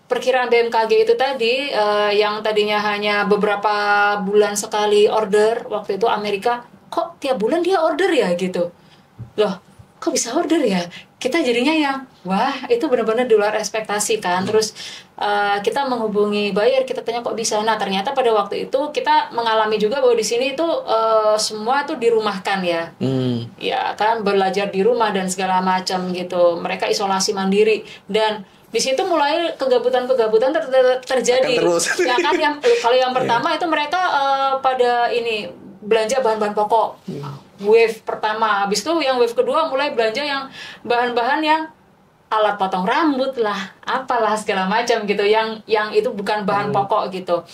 perkiraan BMKG itu tadi, yang tadinya hanya beberapa bulan sekali order, waktu itu Amerika kok tiap bulan dia order ya gitu. Loh, kok bisa order ya? Kita jadinya yang wah, itu benar-benar di luar ekspektasi kan. Terus kita menghubungi buyer, kita tanya kok bisa. Nah, ternyata pada waktu itu kita mengalami juga bahwa di sini itu semua tuh dirumahkan ya. Ya kan, belajar di rumah dan segala macam gitu. Mereka isolasi mandiri dan di situ mulai kegabutan-kegabutan terjadi. Terus. Ya kan, kalau yang pertama itu mereka pada ini belanja bahan-bahan pokok. Wave pertama, habis itu yang wave kedua mulai belanja yang bahan-bahan yang alat potong rambut lah, apalah segala macam gitu, yang itu bukan bahan pokok gitu.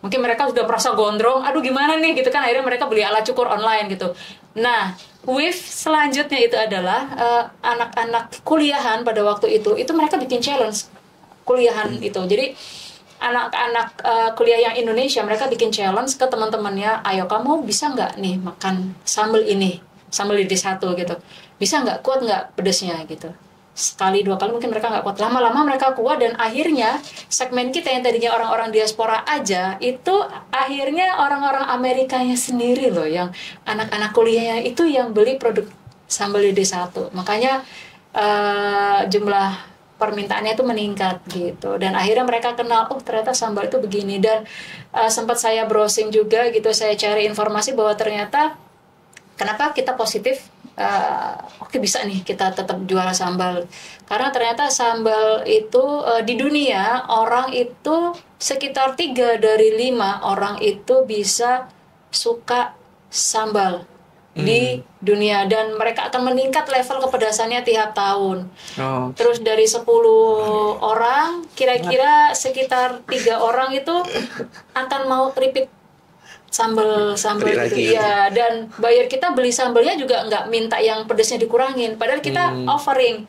Mungkin mereka sudah merasa gondrong, aduh gimana nih gitu kan, akhirnya mereka beli alat cukur online gitu. Nah, wave selanjutnya itu adalah anak-anak kuliahan pada waktu itu mereka bikin challenge kuliahan itu. Jadi anak-anak kuliah yang Indonesia, mereka bikin challenge ke teman-temannya, ayo kamu bisa nggak nih makan sambal ini, sambal lidi satu gitu, bisa nggak, kuat nggak pedesnya gitu. Sekali dua kali mungkin mereka nggak kuat, lama-lama mereka kuat, dan akhirnya segmen kita yang tadinya orang-orang diaspora aja, itu akhirnya orang-orang Amerikanya sendiri loh, yang anak-anak kuliahnya itu yang beli produk sambal lidi satu. Makanya jumlah permintaannya itu meningkat gitu, dan akhirnya mereka kenal, oh ternyata sambal itu begini. Dan sempat saya browsing juga gitu, saya cari informasi bahwa ternyata kenapa kita positif, oke bisa nih kita tetap jual sambal, karena ternyata sambal itu di dunia orang itu sekitar 3 dari 5 orang itu bisa suka sambal di dunia, dan mereka akan meningkat level kepedasannya tiap tahun. Terus dari 10 orang kira-kira sekitar 3 orang itu akan mau repeat sambal gitu ya. Dan buyer kita beli sambalnya juga nggak minta yang pedasnya dikurangin, padahal kita offering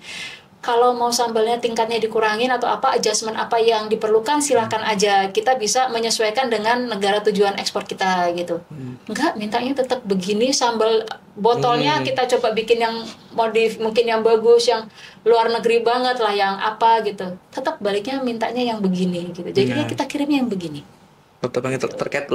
kalau mau sambalnya tingkatnya dikurangin atau apa, adjustment apa yang diperlukan silahkan aja, kita bisa menyesuaikan dengan negara tujuan ekspor kita gitu. Enggak, mintanya tetap begini, sambal botolnya kita coba bikin yang modif, mungkin yang bagus, yang luar negeri banget lah, yang apa gitu, tetap baliknya mintanya yang begini gitu, jadinya kita kirimnya yang begini. Betul banget, terkait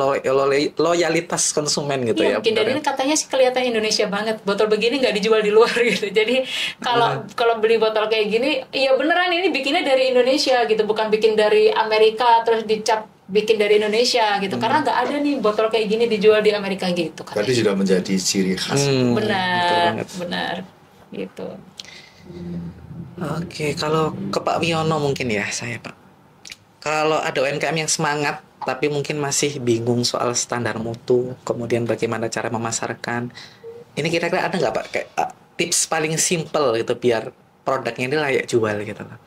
loyalitas konsumen gitu ya. Mungkin dari ini katanya sih kelihatan Indonesia banget, botol begini nggak dijual di luar gitu. Jadi kalau beli botol kayak gini, ya beneran ini bikinnya dari Indonesia gitu, bukan bikin dari Amerika terus dicap bikin dari Indonesia gitu. Karena nggak ada nih botol kayak gini dijual di Amerika gitu. Berarti sudah menjadi ciri khas. Benar gitu. Oke, kalau ke Pak Wiono mungkin ya saya Pak. Kalau ada UMKM yang semangat tapi mungkin masih bingung soal standar mutu, kemudian bagaimana cara memasarkan, ini kira-kira ada nggak Pak kayak tips paling simple gitu biar produknya ini layak jual gitu Pak?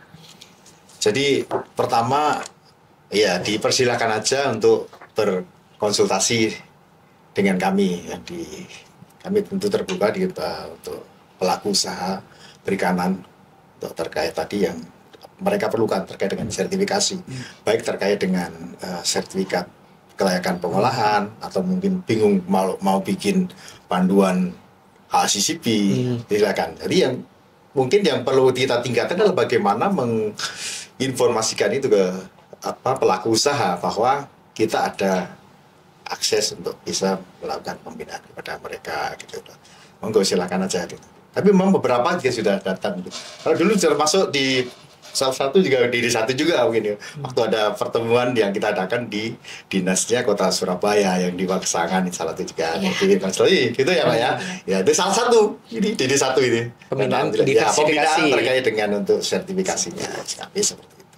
Jadi pertama ya dipersilakan aja untuk berkonsultasi dengan kami ya, kami tentu terbuka untuk pelaku usaha perikanan untuk terkait tadi yang mereka perlukan terkait dengan sertifikasi, baik terkait dengan sertifikat kelayakan pengolahan, atau mungkin bingung mau bikin panduan HACCP, silakan. Jadi yang mungkin yang perlu kita tingkatkan adalah bagaimana menginformasikan itu ke pelaku usaha bahwa kita ada akses untuk bisa melakukan pembinaan kepada mereka gitu. Monggo silakan aja gitu. Tapi memang beberapa juga sudah datang gitu. Kalau dulu termasuk di salah satu juga di satu juga mungkin ya. Waktu ada pertemuan yang kita adakan di dinasnya Kota Surabaya yang di Waksangan salah satu juga di Konseloi gitu ya Pak ya. Ya itu salah satu ini di satu ini. Pembinaan pembinaan terkait dengan untuk sertifikasinya SKP seperti itu.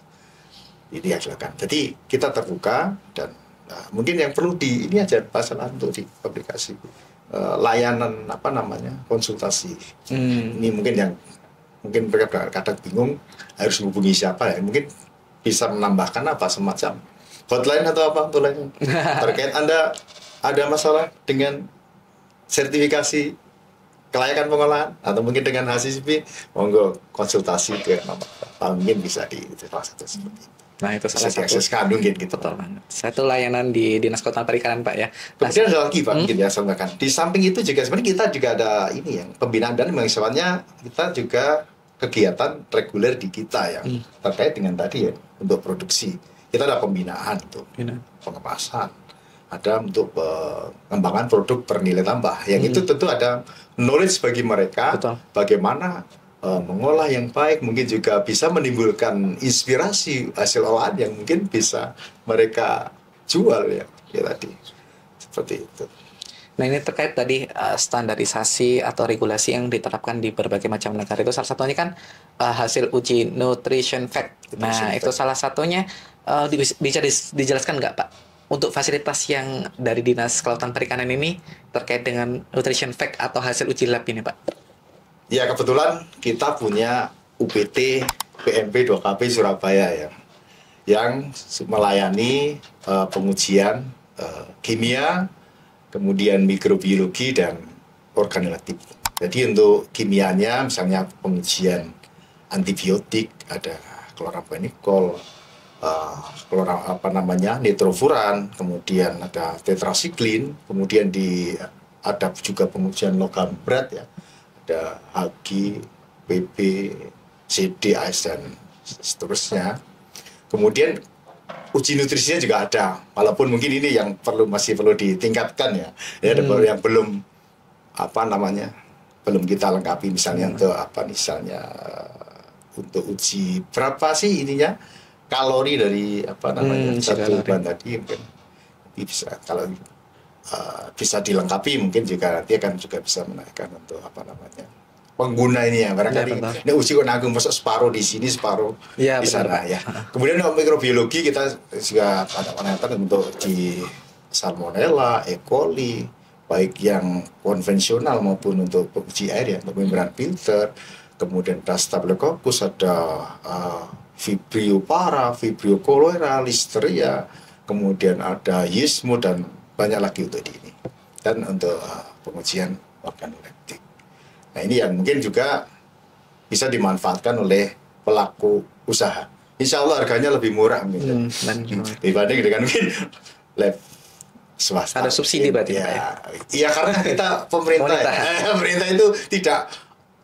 Ini yang silakan. Jadi kita terbuka dan mungkin yang perlu ini aja masalah untuk di publikasi layanan apa namanya konsultasi. Ini mungkin yang mungkin mereka kadang bingung harus menghubungi siapa ya, mungkin bisa menambahkan apa semacam hotline atau apa untuk lain terkait Anda ada masalah dengan sertifikasi kelayakan pengolahan atau mungkin dengan HACCP, monggo konsultasi ke nomor mungkin bisa di salah satu seperti itu. Nah itu salah satu mungkin gitu. Betul banget. Satu layanan di Dinas Kelautan Perikanan Pak ya. Kemudian ada lagi Pak mungkin ya sampaikan. Di samping itu juga sebenarnya kita juga ada ini yang pembinaan dan misalnya kita juga kegiatan reguler di kita yang terkait dengan tadi ya untuk produksi. Kita ada pembinaan untuk pengemasan, ada untuk pengembangan produk bernilai tambah. Yang itu tentu ada knowledge bagi mereka. Betul. Bagaimana mengolah yang baik, mungkin juga bisa menimbulkan inspirasi hasil olahan yang mungkin bisa mereka jual ya tadi seperti itu. Nah ini terkait tadi standarisasi atau regulasi yang diterapkan di berbagai macam negara itu salah satunya kan hasil uji nutrition fact. Nah itu salah satunya bisa dijelaskan nggak Pak untuk fasilitas yang dari Dinas Kelautan Perikanan ini terkait dengan nutrition fact atau hasil uji lab ini Pak? Ya kebetulan kita punya UPT PMP 2KP Surabaya ya, yang melayani pengujian kimia, kemudian mikrobiologi dan organoleptik. Jadi untuk kimianya misalnya pengujian antibiotik ada kloramfenikol, nitrofuran, kemudian ada tetrasiklin, kemudian ada juga pengujian logam berat ya. Ada Hg, PP, CD, AS dan seterusnya. Kemudian uji nutrisinya juga ada, walaupun mungkin ini yang masih perlu ditingkatkan ya. Ada yang belum belum kita lengkapi misalnya untuk uji berapa sih ininya kalori dari satu bahan tadi mungkin bisa kalau bisa dilengkapi mungkin juga nanti akan juga bisa menaikkan untuk pengguna ini ya barangkali ini uji agung masuk separuh di sini separuh di sana ya. Kemudian untuk mikrobiologi kita juga ada penelitian untuk di Salmonella, E. coli baik yang konvensional maupun untuk uji air ya untuk membran filter, kemudian ada Staphylococcus, ada Vibrio para, Vibrio cholera, Listeria, kemudian ada Yismo dan banyak lagi untuk ini dan untuk pengujian organoleptik. Nah ini yang mungkin juga bisa dimanfaatkan oleh pelaku usaha. Insya Allah harganya lebih murah mungkin dibanding dengan mungkin lab swasta. Ada subsidi berarti ya? Iya karena kita pemerintah itu tidak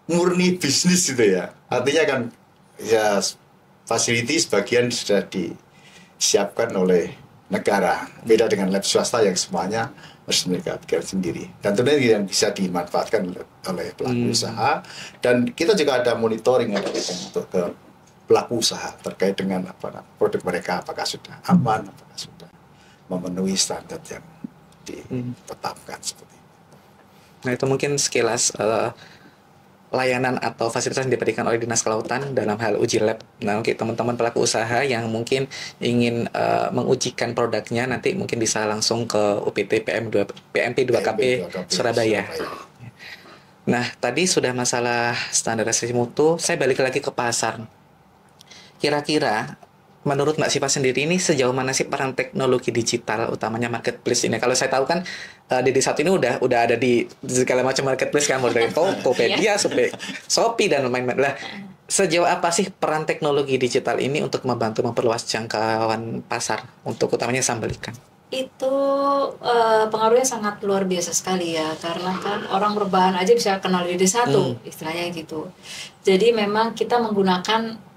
murni bisnis gitu ya. Artinya kan ya fasilitas sebagian sudah disiapkan oleh negara, beda dengan lab swasta yang semuanya harus mereka pikirkan sendiri. Dan tentunya yang bisa dimanfaatkan oleh pelaku usaha. Dan kita juga ada monitoring untuk ke pelaku usaha terkait dengan produk mereka apakah sudah aman, apakah sudah memenuhi standar yang ditetapkan seperti itu. Nah itu mungkin sekilas layanan atau fasilitas yang diberikan oleh Dinas Kelautan dalam hal uji lab. Nah, untuk teman-teman pelaku usaha yang mungkin ingin mengujikan produknya, nanti mungkin bisa langsung ke UPT PMP 2KP Surabaya. Nah, tadi sudah masalah standarisasi mutu, saya balik lagi ke pasar. Kira-kira menurut Mbak Siva sendiri ini sejauh mana sih peran teknologi digital utamanya marketplace ini? Kalau saya tahu kan di desa ini udah ada di segala macam marketplace kan, mulai dari Tokopedia, Shopee dan lain-lain. Lah, sejauh apa sih peran teknologi digital ini untuk membantu memperluas jangkauan pasar untuk utamanya sambal ikan? Itu pengaruhnya sangat luar biasa sekali ya, karena kan orang berbahan aja bisa kenal di desa tuh, istilahnya gitu. Jadi memang kita menggunakan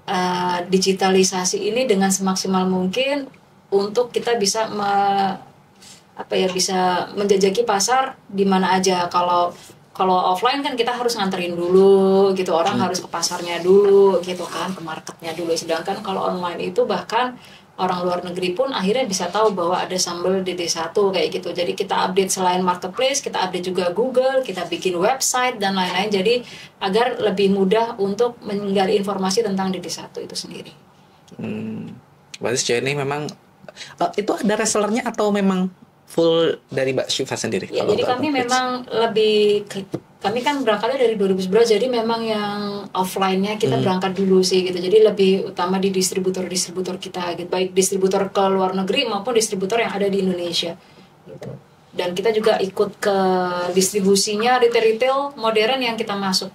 digitalisasi ini dengan semaksimal mungkin untuk kita bisa apa ya, bisa menjajaki pasar di mana aja. Kalau offline kan kita harus nganterin dulu gitu, orang harus ke pasarnya dulu gitu kan, ke marketnya dulu. Sedangkan kalau online itu bahkan orang luar negeri pun akhirnya bisa tahu bahwa ada sambal DD1 kayak gitu. Jadi kita update selain marketplace, kita update juga Google, kita bikin website dan lain-lain. Jadi agar lebih mudah untuk menggali informasi tentang DD1 itu sendiri. Berarti sejauh ini memang itu ada resellernya atau memang full dari Mbak Syifa sendiri? Ya, jadi kami memang lebih kami kan berangkatnya dari 2011, jadi memang yang offline-nya kita berangkat dulu sih gitu. Jadi lebih utama di distributor kita gitu, baik distributor ke luar negeri maupun distributor yang ada di Indonesia gitu. Dan kita juga ikut ke distribusinya retail modern yang kita masuk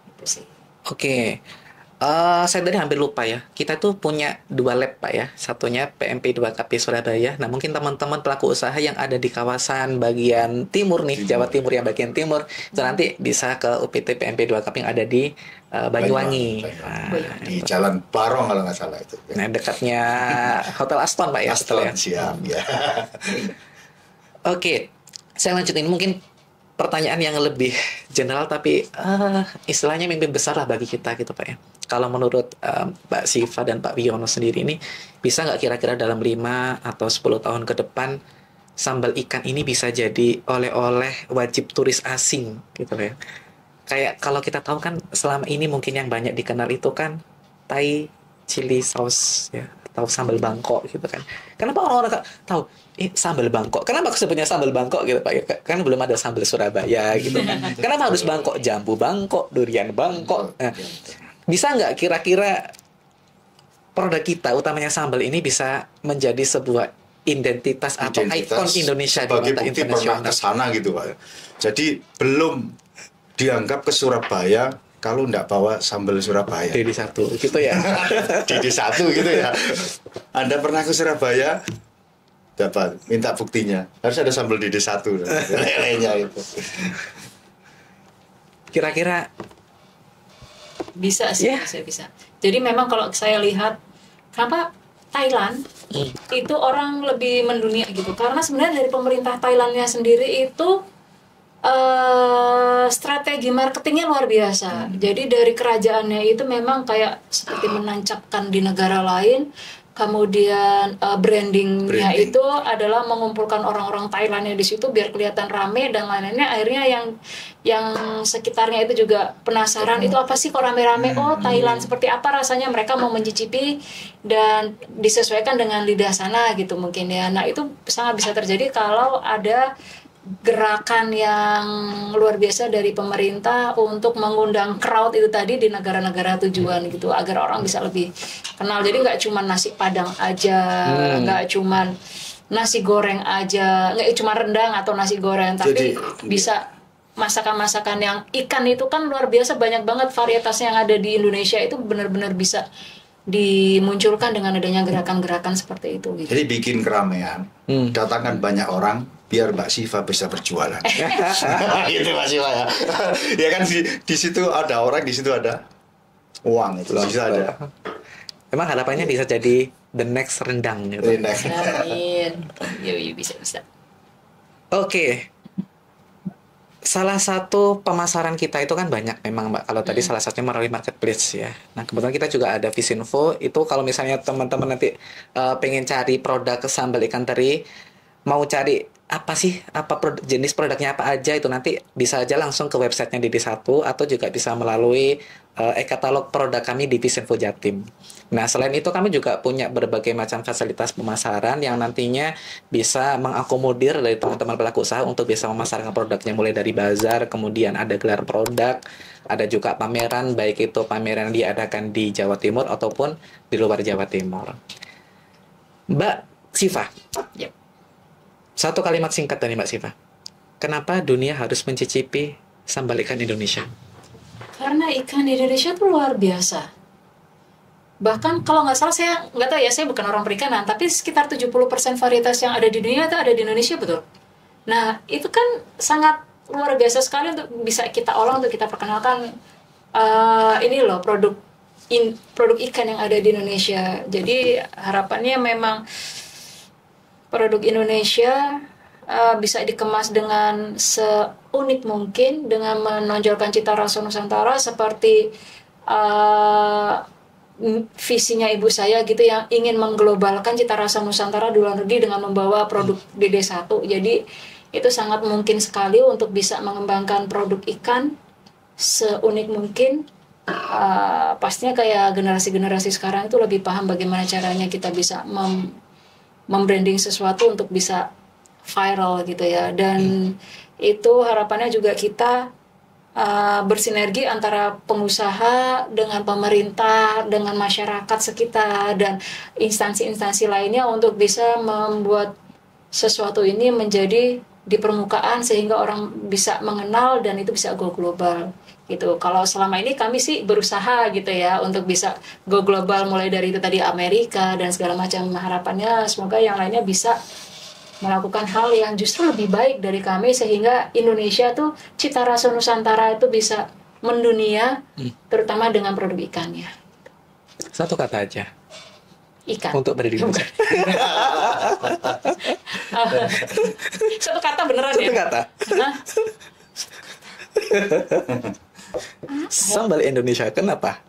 gitu sih. Oke. Saya tadi hampir lupa ya. Kita tuh punya 2 lab Pak ya. Satunya PMP 2KP Surabaya. Nah mungkin teman-teman pelaku usaha yang ada di kawasan bagian timur nih, Jawa Timur yang bagian timur, itu nanti bisa ke UPT PMP 2KP yang ada di Banyuwangi. Nah, di Jalan Barong kalau nggak salah itu. Nah dekatnya Hotel Aston Pak ya. Aston, ya. siap ya. Oke, saya lanjutin mungkin pertanyaan yang lebih general tapi istilahnya mimpi besar lah bagi kita gitu Pak ya. Kalau menurut Mbak Syifa dan Pak Wiono sendiri ini, bisa nggak kira-kira dalam 5 atau 10 tahun ke depan sambal ikan ini bisa jadi oleh-oleh wajib turis asing gitu ya. Kayak kalau kita tahu kan selama ini mungkin yang banyak dikenal itu kan Thai chili sauce ya, atau sambal Bangkok gitu kan. Kenapa orang-orang tahu sambal Bangkok? Kenapa sebutnya sambal Bangkok gitu Pak? Kan belum ada sambal Surabaya gitu kan. Kenapa harus Bangkok? Jambu Bangkok, durian Bangkok. Nah, bisa nggak kira-kira produk kita, utamanya sambal ini bisa menjadi sebuah identitas atau ikon Indonesia sebagai di mata bukti pernah internasional? ke sana gitu Pak. Jadi belum dianggap ke Surabaya kalau nggak bawa sambal Surabaya. DD1 gitu ya. DD1 gitu ya. Anda pernah ke Surabaya? Dapat minta buktinya. Harus ada sambal DD1 lelenya itu. Kira-kira Bisa sih, Yeah. bisa. Jadi memang kalau saya lihat, kenapa Thailand itu orang lebih mendunia gitu? Karena sebenarnya dari pemerintah Thailandnya sendiri itu strategi marketingnya luar biasa. Jadi dari kerajaannya itu memang kayak seperti menancapkan di negara lain. Kemudian brandingnya itu adalah mengumpulkan orang-orang Thailandnya di situ biar kelihatan rame dan lain-lainnya. Akhirnya yang sekitarnya itu juga penasaran, itu apa sih kok rame-rame? Oh, Thailand seperti apa rasanya? Mereka mau mencicipi dan disesuaikan dengan lidah sana gitu mungkin ya. Nah itu sangat bisa terjadi kalau ada gerakan yang luar biasa dari pemerintah untuk mengundang crowd itu tadi di negara-negara tujuan gitu, agar orang bisa lebih kenal. Jadi nggak cuma nasi padang aja, nggak cuma nasi goreng aja, nggak cuma rendang atau nasi goreng, tapi bisa masakan-masakan yang ikan itu kan luar biasa, banyak banget varietasnya yang ada di Indonesia, itu benar-benar bisa dimunculkan dengan adanya gerakan-gerakan seperti itu gitu. Jadi bikin keramaian, datangkan banyak orang biar Mbak Syifa bisa berjualan. Gitu Mbak Syifa ya. Ya kan di situ ada orang, di situ ada uang, itu bisa ada. Emang harapannya bisa jadi the next rendang gitu. Amin. Iya bisa. Oke. Salah satu pemasaran kita itu kan banyak memang Mbak. Kalau tadi salah satunya melalui marketplace ya. Nah kebetulan kita juga ada Visinfo. Itu kalau misalnya teman-teman nanti pengen cari produk sambal ikan teri, mau cari apa sih, jenis produknya apa aja, itu nanti bisa aja langsung ke websitenya DD1 atau juga bisa melalui e-katalog produk kami di Visinfo Jatim. Nah selain itu kami juga punya berbagai macam fasilitas pemasaran yang nantinya bisa mengakomodir dari teman-teman pelaku usaha untuk bisa memasarkan produknya, mulai dari bazar, kemudian ada gelar produk, ada juga pameran, baik itu pameran yang diadakan di Jawa Timur ataupun di luar Jawa Timur. Mbak Syifa, Yep. Satu kalimat singkat dari Mbak Syifa. Kenapa dunia harus mencicipi sambal ikan Indonesia? Karena ikan Indonesia tuh luar biasa. Bahkan kalau nggak salah, saya nggak tahu ya, saya bukan orang perikanan, tapi sekitar 70% varietas yang ada di dunia itu ada di Indonesia, betul? Nah, itu kan sangat luar biasa sekali untuk bisa kita olah, untuk kita perkenalkan ini loh, produk ikan yang ada di Indonesia. Jadi harapannya memang produk Indonesia bisa dikemas dengan seunik mungkin dengan menonjolkan cita rasa Nusantara seperti visinya ibu saya gitu yang ingin mengglobalkan cita rasa Nusantara di luar negeri dengan membawa produk DD1. Jadi itu sangat mungkin sekali untuk bisa mengembangkan produk ikan seunik mungkin. Pastinya kayak generasi-generasi sekarang itu lebih paham bagaimana caranya kita bisa membranding sesuatu untuk bisa viral gitu ya. Dan itu harapannya juga kita bersinergi antara pengusaha dengan pemerintah, dengan masyarakat sekitar dan instansi-instansi lainnya untuk bisa membuat sesuatu ini menjadi di permukaan sehingga orang bisa mengenal dan itu bisa go global gitu. Kalau selama ini kami sih berusaha gitu ya untuk bisa go global mulai dari itu tadi Amerika dan segala macam. Harapannya semoga yang lainnya bisa melakukan hal yang justru lebih baik dari kami sehingga Indonesia tuh cita rasa Nusantara itu bisa mendunia terutama dengan produk ikannya. Satu kata aja. Ikan. Untuk berdiri. Satu kata beneran ya? Satu kata. Hah? Sambal Indonesia kenapa?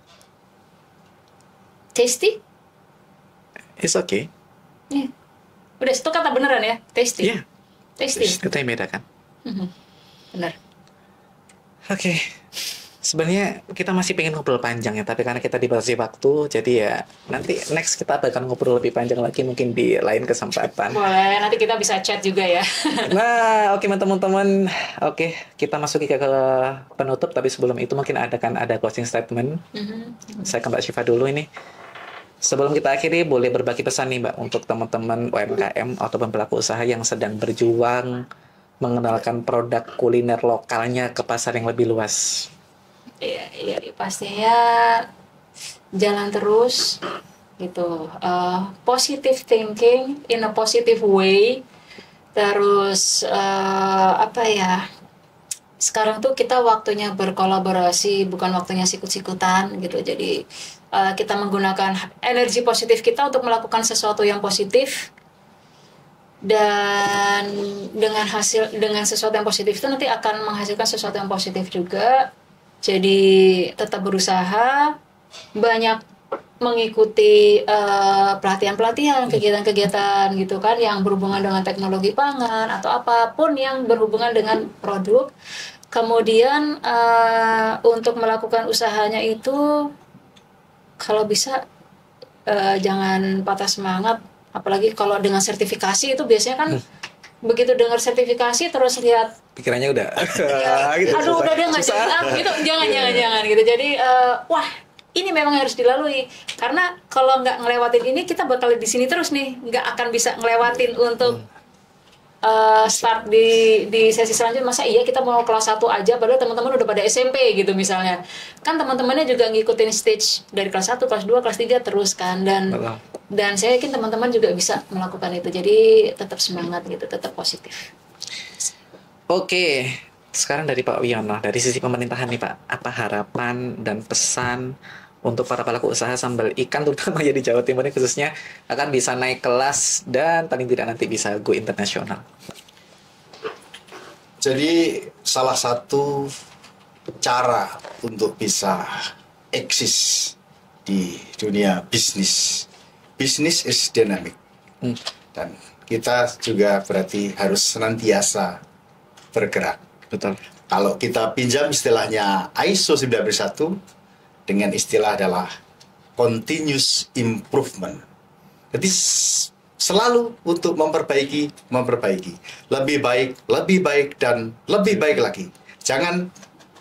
Tasty? It's okay. Yeah. Udah satu kata beneran ya? Tasty. Iya. Tasty. Itu yang bedakan. Benar. Oke. Sebenarnya kita masih pengen ngobrol panjang ya, tapi karena kita dibatasi waktu, jadi ya nanti next kita bakal ngobrol lebih panjang lagi mungkin di lain kesempatan. Boleh, nanti kita bisa chat juga ya. Nah, oke teman-teman. Oke, kita masuk ke penutup, tapi sebelum itu mungkin ada closing statement. Saya ke Mbak Syifa dulu ini. Sebelum kita akhiri, boleh berbagi pesan nih Mbak untuk teman-teman UMKM ataupun pelaku usaha yang sedang berjuang mengenalkan produk kuliner lokalnya ke pasar yang lebih luas. Iya, pastinya jalan terus gitu. Positive thinking in a positive way. Terus apa ya? Sekarang tuh kita waktunya berkolaborasi, bukan waktunya sikut-sikutan gitu. Jadi kita menggunakan energi positif kita untuk melakukan sesuatu yang positif. Dan dengan sesuatu yang positif itu nanti akan menghasilkan sesuatu yang positif juga. Jadi tetap berusaha, banyak mengikuti pelatihan-pelatihan, kegiatan-kegiatan gitu kan yang berhubungan dengan teknologi pangan atau apapun yang berhubungan dengan produk. Kemudian untuk melakukan usahanya itu kalau bisa jangan patah semangat, apalagi kalau dengan sertifikasi itu biasanya kan begitu dengar sertifikasi terus lihat pikirannya udah gitu, aduh udah nggak jadi gitu, jangan gitu. Jadi wah ini memang harus dilalui karena kalau nggak ngelewatin ini kita bakal di sini terus nih, nggak akan bisa ngelewatin untuk start di sesi selanjutnya. Masa iya kita mau kelas 1 aja padahal teman-teman udah pada SMP gitu misalnya. Kan teman-temannya juga ngikutin stage dari kelas 1, kelas 2, kelas 3 terus kan, dan saya yakin teman-teman juga bisa melakukan itu. Jadi tetap semangat gitu, tetap positif. Oke, sekarang dari Pak Wiono, dari sisi pemerintahan nih Pak, apa harapan dan pesan untuk para pelaku usaha sambal ikan terutama ya di Jawa Timur ini khususnya akan bisa naik kelas dan paling tidak nanti bisa go internasional? Jadi salah satu cara untuk bisa eksis di dunia bisnis is dynamic. Dan kita juga berarti harus senantiasa bergerak. Betul. Kalau kita pinjam istilahnya ISO 91 dengan istilah adalah continuous improvement. Jadi selalu untuk memperbaiki, lebih baik dan lebih baik lagi. Jangan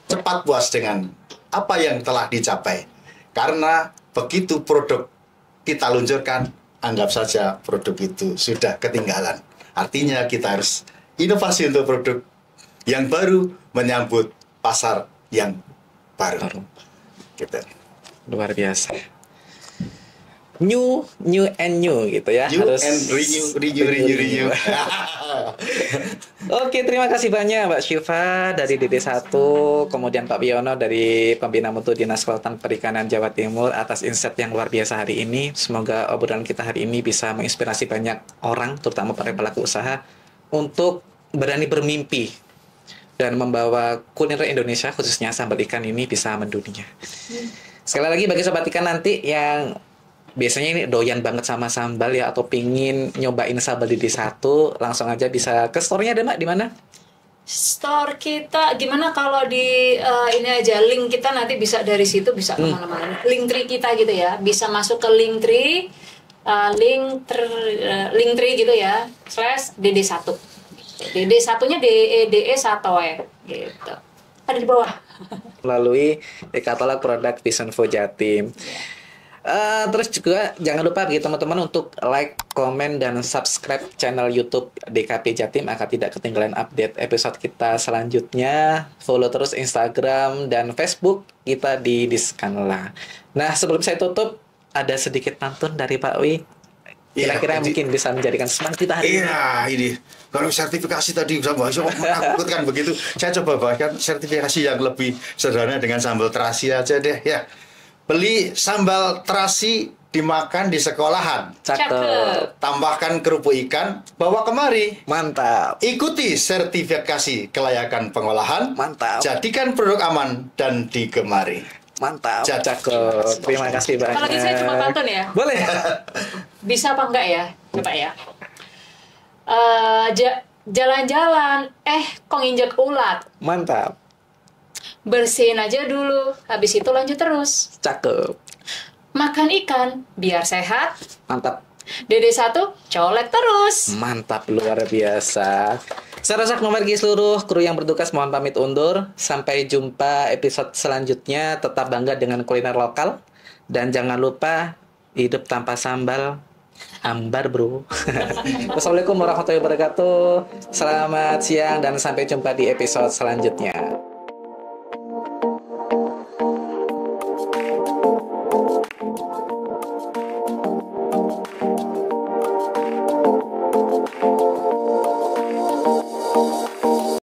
cepat puas dengan apa yang telah dicapai. Karena begitu produk kita luncurkan, anggap saja produk itu sudah ketinggalan. Artinya kita harus inovasi untuk produk yang baru menyambut pasar yang baru. Gitu. Luar biasa. New and new gitu ya. New harus and renew. Oke, terima kasih banyak Mbak Syifa dari DD1, kemudian Pak Wiono dari Pembina Mutu Dinas Kelautan Perikanan Jawa Timur atas insight yang luar biasa hari ini. Semoga obrolan kita hari ini bisa menginspirasi banyak orang, terutama para pelaku usaha, untuk berani bermimpi dan membawa kuliner Indonesia khususnya sambal ikan ini bisa mendunia. Sekali lagi bagi sobat ikan nanti yang biasanya ini doyan banget sama sambal ya, atau pingin nyobain sambal Dede Satu, langsung aja bisa ke store-nya ada Mbak di mana? Store kita gimana kalau di ini aja link kita nanti bisa dari situ bisa kemana-mana. Linktree kita gitu ya, bisa masuk ke Linktree, Linktree gitu ya /DD1. DD satunya DE Satoe gitu. Ada di bawah. Melalui katalog produk Visionfo Jatim. Terus juga jangan lupa bagi teman-teman untuk like, komen, dan subscribe channel YouTube DKP Jatim agar tidak ketinggalan update episode kita selanjutnya. Follow terus Instagram dan Facebook kita di Diskanla. Nah, sebelum saya tutup, ada sedikit pantun dari Pak Wi. Kira-kira mungkin bisa menjadikan semangat kita hari ini. Iya, ini. Kalau sertifikasi tadi sama menakutkan begitu. Saya coba bahkan sertifikasi yang lebih sederhana dengan sambal terasi aja deh ya. Beli sambal terasi dimakan di sekolahan. Cakep. Tambahkan kerupuk ikan, bawa kemari. Mantap. Ikuti sertifikasi kelayakan pengolahan. Mantap. Jadikan produk aman dan digemari. Mantap. Cakep. Terima kasih banyak. Kalau gitu saya cuma pantun ya. Boleh. Bisa apa enggak ya? Coba ya. Jalan-jalan, kok nginjek ulat. Mantap. Bersihin aja dulu, habis itu lanjut terus. Cakep. Makan ikan, biar sehat. Mantap. DD1, colek terus. Mantap, luar biasa. Saya rasa bagi seluruh kru yang bertugas mohon pamit undur. Sampai jumpa episode selanjutnya. Tetap bangga dengan kuliner lokal. Dan jangan lupa, hidup tanpa sambal ambar bro. Wassalamualaikum warahmatullahi wabarakatuh. Selamat siang dan sampai jumpa di episode selanjutnya.